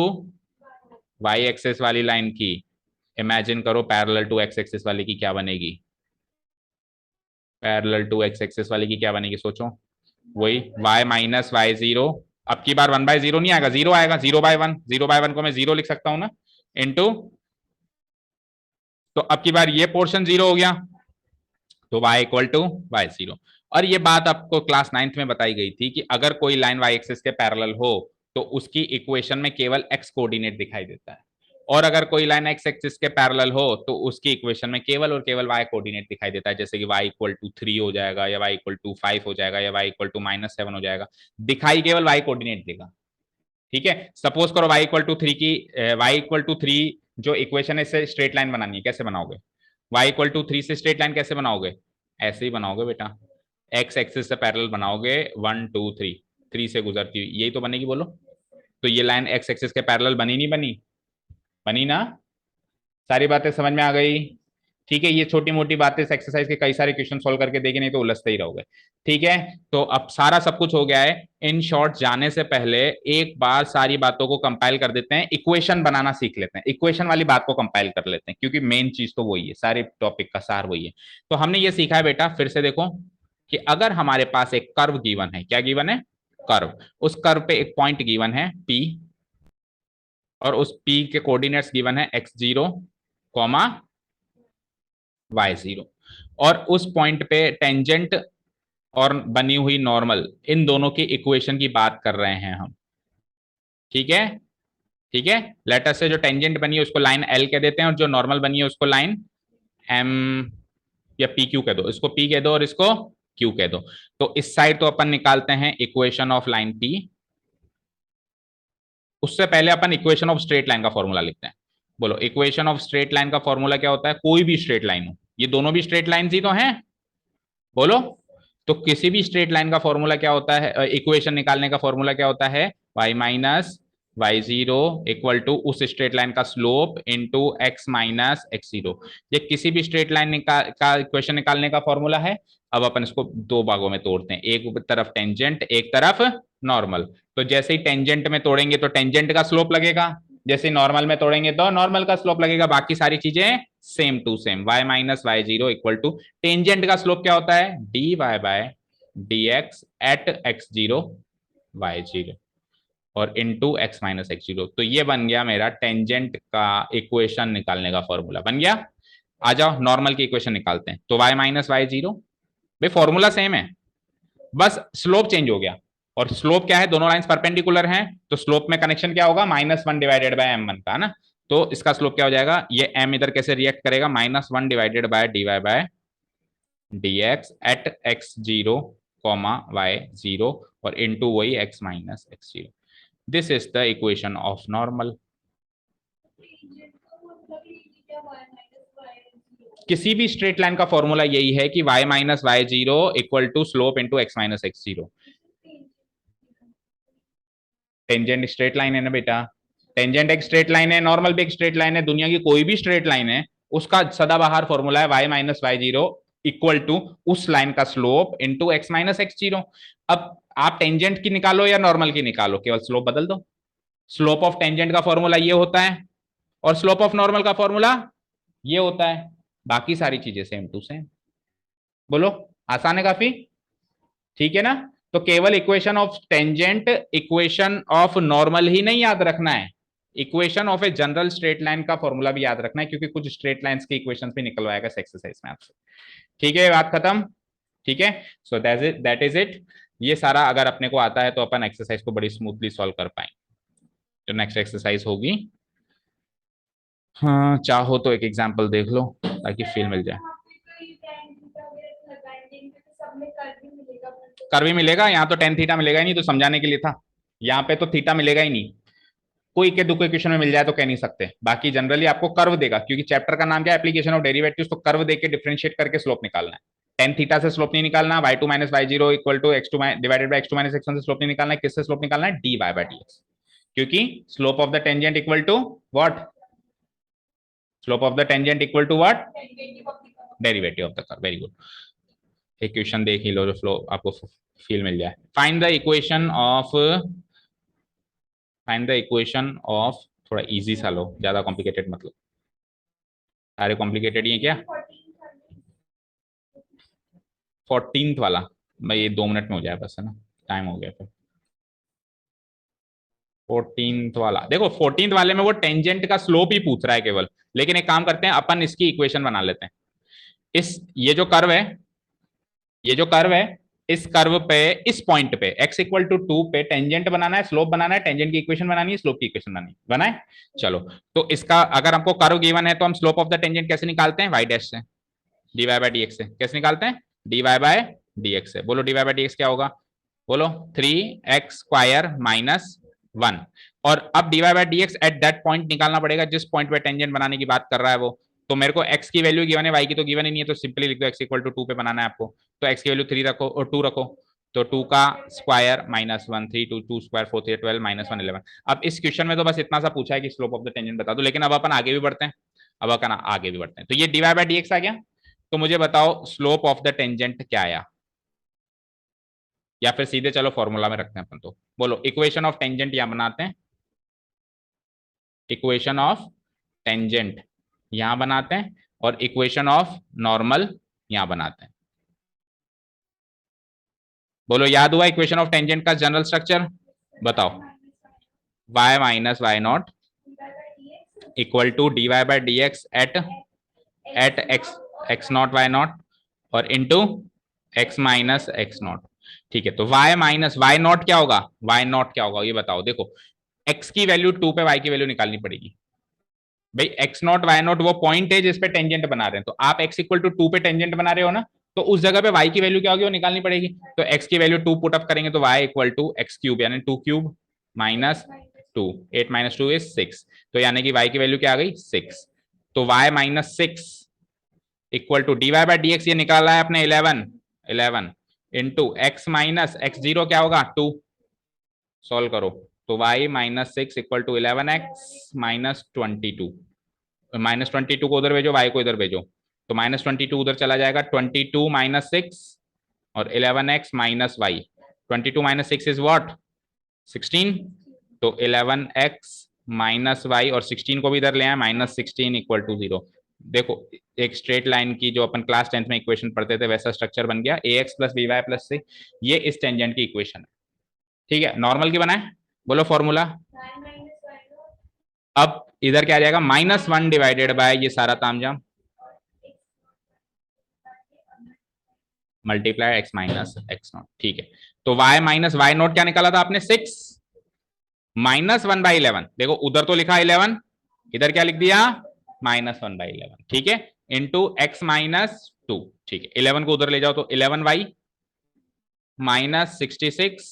y axis वाली लाइन की। इमेजिन करो पैरेलल टू एक्स एक्सिस वाली की क्या बनेगी, पैरेलल टू एक्स एक्सिस वाली की क्या बनेगी, सोचो। वही y माइनस वाई जीरो, अब की बार 1/0 नहीं आएगा, जीरो आएगा, 0/1, 0/1 को मैं जीरो लिख सकता हूं ना, इंटू, तो अब की बार ये पोर्शन जीरो हो गया, तो y equal to y zero. और ये बात आपको क्लास 9th में बताई गई थी कि अगर कोई लाइन y एक्सिस के पैरेलल हो तो उसकी इक्वेशन में केवल x कोऑर्डिनेट दिखाई देता है, और अगर कोई लाइन x एक्सिस के पैरेलल हो तो उसकी इक्वेशन में केवल और केवल y कोऑर्डिनेट दिखाई देता है, जैसे कि y इक्वल टू 3 हो जाएगा, या y इक्वल टू 5 हो जाएगा, या y इक्वल टू -7 हो जाएगा, दिखाई केवल y कोऑर्डिनेट देगा। ठीक है, सपोज करो y इक्वल टू 3 की, y इक्वल टू 3 जो इक्वेशन है इससे स्ट्रेट लाइन बनानी है, कैसे बनाओगे? y इक्वल टू 3 से स्ट्रेट लाइन कैसे बनाओगे? ऐसे ही बनाओगे बेटा, x एक्सिस से पैरेलल बनाओगे 1 2 3, 3 से गुजरती हुई, यही तो बनेगी बोलो। तो ये लाइन एक्स एक्सिस के पैरेलल बनी नहीं बनी? बनी ना? सारी बातें समझ में आ गई? ठीक है, ये छोटी मोटी बातें इस एक्सरसाइज के कई सारे क्वेश्चन सोल्व करके देखे, नहीं तो उलझते ही रहोगे। ठीक है, तो अब सारा सब कुछ हो गया है। इन शॉर्ट जाने से पहले एक बार सारी बातों को कंपाइल कर देते हैं, इक्वेशन बनाना सीख लेते हैं, इक्वेशन वाली बात को कंपाइल कर लेते हैं, क्योंकि मेन चीज तो वही है, सारे टॉपिक का सार वही है। तो हमने ये सीखा है बेटा, फिर से देखो कि अगर हमारे पास एक कर्व गिवन है, क्या गिवन है? कर्व। उस कर्व पे एक पॉइंट गिवन है P, और उस P के कोऑर्डिनेट्स गिवन है x0, y0, और उस पॉइंट पे टेंजेंट और बनी हुई नॉर्मल, इन दोनों की इक्वेशन की बात कर रहे हैं हम। ठीक है, ठीक है, लेटर से जो टेंजेंट बनी है उसको लाइन L कह देते हैं, और जो नॉर्मल बनी है उसको लाइन M या PQ कह दो, इसको P कह दो और इसको Q कह दो। तो इस साइड तो अपन निकालते हैं इक्वेशन ऑफ लाइन P। उससे पहले अपन इक्वेशन ऑफ स्ट्रेट लाइन का फॉर्मूला लिखते हैं। बोलो, इक्वेशन ऑफ स्ट्रेट लाइन का फॉर्मूला क्या होता है? कोई भी स्ट्रेट लाइन हो, ये दोनों भी स्ट्रेट लाइन ही तो हैं, बोलो। तो किसी भी स्ट्रेट लाइन का फॉर्मूला क्या होता है? इक्वेशन निकालने का फॉर्मूला क्या होता है? y minus Y zero equal to उस स्ट्रेट लाइन का slope into x minus x zero. ये किसी भी स्ट्रेट लाइन का इक्वेशन निकालने का फॉर्मूला है। अब अपन इसको दो भागों में तोड़ते हैं, एक तरफ टेंजेंट, एक तरफ नॉर्मल। तो जैसे ही टेंजेंट में तोड़ेंगे तो टेंजेंट का स्लोप लगेगा, जैसे नॉर्मल में तोड़ेंगे तो नॉर्मल का स्लोप लगेगा, बाकी सारी चीजें same to same. y minus Y zero equal to tangent का स्लोप क्या होता है? dy by dx at x zero Y zero और into X minus x zero. तो ये बन गया मेरा टेंजेंट का इक्वेशन निकालने का फॉर्मूला, बन गया। आ जाओ नॉर्मल की इक्वेशन निकालते हैं। तो y माइनस वाई जीरो, भाई फॉर्मूला सेम है, बस स्लोप चेंज हो गया। और स्लोप क्या है? दोनों लाइंस परपेंडिकुलर हैं, तो स्लोप में कनेक्शन क्या होगा? -1 डिवाइडेड बाय m1 का, है ना। तो इसका स्लोप क्या हो जाएगा? ये m इधर कैसे रिएक्ट करेगा? -1 divided by dy by dx at x zero comma y zero और इनटू वही x minus x zero. This is the equation of normal. किसी भी स्ट्रेट लाइन का फॉर्मूला यही है कि y minus Y zero equal to slope into x minus x zero. Tangent straight line है ना बेटा, टेंजेंट एक स्ट्रेट लाइन है, नॉर्मल भी एक स्ट्रेट लाइन है, दुनिया की कोई भी स्ट्रेट लाइन है उसका सदाबहार फॉर्मूला है y minus Y zero equal to उस लाइन का slope into x minus x zero. अब आप टेंजेंट की निकालो या नॉर्मल की निकालो, केवल स्लोप बदल दो। स्लोप ऑफ टेंजेंट का फॉर्मूला ये होता है और स्लोप ऑफ नॉर्मल का फॉर्मूला ये होता है, बाकी सारी चीजें सेम टू सेम। बोलो, आसान है काफी, ठीक है ना। तो केवल equation of tangent, equation of normal ही नहीं याद रखना है, equation of a general straight line का फॉर्मूला भी याद रखना है, क्योंकि कुछ स्ट्रेट लाइंस के इक्वेशंस भी निकलवाएगा एक्सरसाइज में आपसे। ठीक है, बात खत्म। ठीक है, सो दैट इज इट। ये सारा अगर अपने को आता है तो अपन एक्सरसाइज को बड़ी स्मूथली सॉल्व कर पाएंगे। जो नेक्स्ट एक्सरसाइज होगी, हाँ चाहो तो एक एग्जांपल देख लो ताकि फील मिल जाए। कर भी मिलेगा, यहाँ तो टेन थीटा मिलेगा ही नहीं, तो समझाने के लिए था। यहाँ पे तो थीटा मिलेगा ही नहीं, कोई के दुख क्वेश्चन में मिल जाए तो कह नहीं सकते। बाकी जनरली आपको कर्व देगा, क्योंकि चैप्टर का नाम क्या है? Application of derivatives. तो कर्व देके डिफरेंशिएट करके स्लोप निकालना है। टेन थीटा से स्लोप नहीं निकालना, y2 minus Y zero equal to x2 divided by x2 minus x1 से स्लोप नहीं निकालना है। किससे स्लोप निकालना है? dy बाय dx, क्योंकि slope of the tangent equal to what? Slope of the tangent equal to what? Derivative of the curve. Very good. एक question देख ही लो जो फ्लो आपको फील मिल जाए। फाइंड द इक्वेशन ऑफ थोड़ा इजी सा लो, ज्यादा कॉम्प्लिकेटेड मतलब। सारे कॉम्प्लिकेटेड ही है क्या? 14th वाला भाई, ये 2 मिनट में हो जाए बस, है ना, टाइम हो गया फिर। 14th वाला देखो, 14th वाले में वो टेंजेंट का स्लोप ही पूछ रहा है केवल, लेकिन एक काम करते हैं अपन, इसकी इक्वेशन बना लेते हैं। ये जो कर्व है, ये जो कर्व है, इस कर्व पे, इस पॉइंट पे x इक्वल टू 2 पे टेंजेंट बनाना है, स्लोप बनाना है, टेंजेंट की इक्वेशन बनानी है, स्लोप की इक्वेशन बनानी है, बनाए। चलो, तो इसका अगर हमको कर्व गिवन है तो हम स्लोप ऑफ द टेंजेंट कैसे निकालते हैं? y डैश से, dy बाय dx से। कैसे निकालते हैं? dy बाय dx से। बोलो dy बाय dx क्या होगा? बोलो 3x स्क्वायर माइनस 1। और अब dy by dx at that point निकालना पड़ेगा जिस पॉइंट पे टेंजेंट बनाने की बात कर रहा है वो। तो मेरे को x की वैल्यू गिवन है, y की तो गिवन ही नहीं है, तो सिंपली लिख दो x इक्वल टू 2 पे बनाना है आपको। तो x की वैल्यू 3 रखो और 2 रखो, तो 2 का स्क्वायर -1 3 2 स्क्वायर 4 3 12 -1 11। अब इस क्वेश्चन में तो बस इतना सा पूछा है कि स्लोप ऑफ द टेंजेंट बता दो, लेकिन अब अपन आगे भी बढ़ते हैं। अब अपन आगे भी बढ़ते हैं। तो ये dy बाय dx आ गया। तो मुझे बताओ स्लोप ऑफ द टेंजेंट क्या आया, या फिर सीधे चलो फॉर्मूला में रखते हैं अपन। तो बोलो इक्वेशन ऑफ टेंजेंट यहां बनाते हैं, इक्वेशन ऑफ टेंजेंट यहां बनाते हैं, और इक्वेशन ऑफ नॉर्मल यहां बनाते हैं। बोलो याद हुआ इक्वेशन ऑफ टेंजेंट का जनरल स्ट्रक्चर? बताओ। y minus Y not equal to dy by dx at x not y not और into x minus x not. ठीक है, तो y माइनस वाई नॉट क्या होगा, y नॉट क्या होगा ये बताओ। देखो x की वैल्यू 2 पे y की वैल्यू निकालनी पड़ेगी भाई। x नॉट y नॉट वो पॉइंट है जिस पे टेंजेंट बना रहे हैं, तो आप x इक्वल टू 2 पे टेंजेंट बना रहे हो ना, तो उस जगह पे y की वैल्यू क्या होगी वो निकालनी पड़ेगी। तो x की वैल्यू 2 पुट अप करेंगे तो y equal to x cube, यानी 2 क्यूब माइनस 2, 8 माइनस 2 इज 6। तो यानी कि y की वैल्यू क्या आ गई 6। तो y minus 6 equal to dy by dx ये निकाला है अपने 11 into x minus x zero क्या होगा 2। सॉल्व करो तो y minus 6 equal to 11x minus 22। Minus 22 को उधर भेजो, y को इधर भेजो, तो माइनस 22 उधर चला जाएगा, 22 माइनस 6 और 11x minus y. 22 minus 6 is what 16। तो 11x माइनस वाई और 16 को भी इधर ले आए, माइनस 16 इक्वल टू 0। देखो एक स्ट्रेट लाइन की जो अपन क्लास 10th में इक्वेशन पढ़ते थे वैसा स्ट्रक्चर बन गया, ax plus B Y plus C. ये इस टेंजेंट की इक्वेशन है। ठीक है, नॉर्मल की बनाए, बोलो फॉर्मूला। अब इधर क्या आ जाएगा -1 डिवाइडेड बाय ये सारा तामझाम multiply x minus x not. ठीक है, तो y माइनस वाई नॉट क्या निकाला था आपने 6 माइनस 1 बाई 11। देखो उधर तो लिखा 11, इधर क्या लिख दिया -1 बाई 11। ठीक है, इंटू एक्स माइनस 2। ठीक है, 11 को उधर ले जाओ तो 11y माइनस 66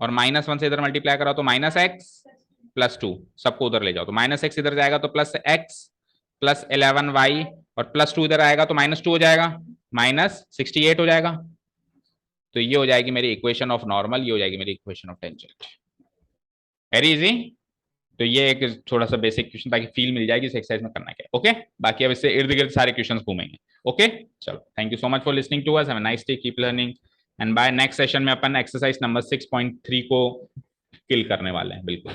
और -1 से इधर मल्टीप्लाई कराओ तो -x प्लस 2। सबको उधर ले जाओ तो -x इधर जाएगा तो +x प्लस 11y और +2 इधर आएगा तो -2 हो जाएगा, -68 हो जाएगा। तो ये हो जाएगी मेरी इक्वेशन ऑफ नॉर्मल, ये हो जाएगी मेरी equation of tangent. Very easy. तो ये एक थोड़ा सा बेसिक क्वेश्चन ताकि फील मिल जाएगी इस एक्सरसाइज में करना क्या। ओके, बाकी अब इससे इर्द गिर्द सारे क्वेश्चंस घूमेंगे। ओके चलो, thank you so much for listening to us, have a nice day, keep learning and bye next session में अपन एक्सरसाइज नंबर 6.3 को किल करने वाले हैं बिल्कुल।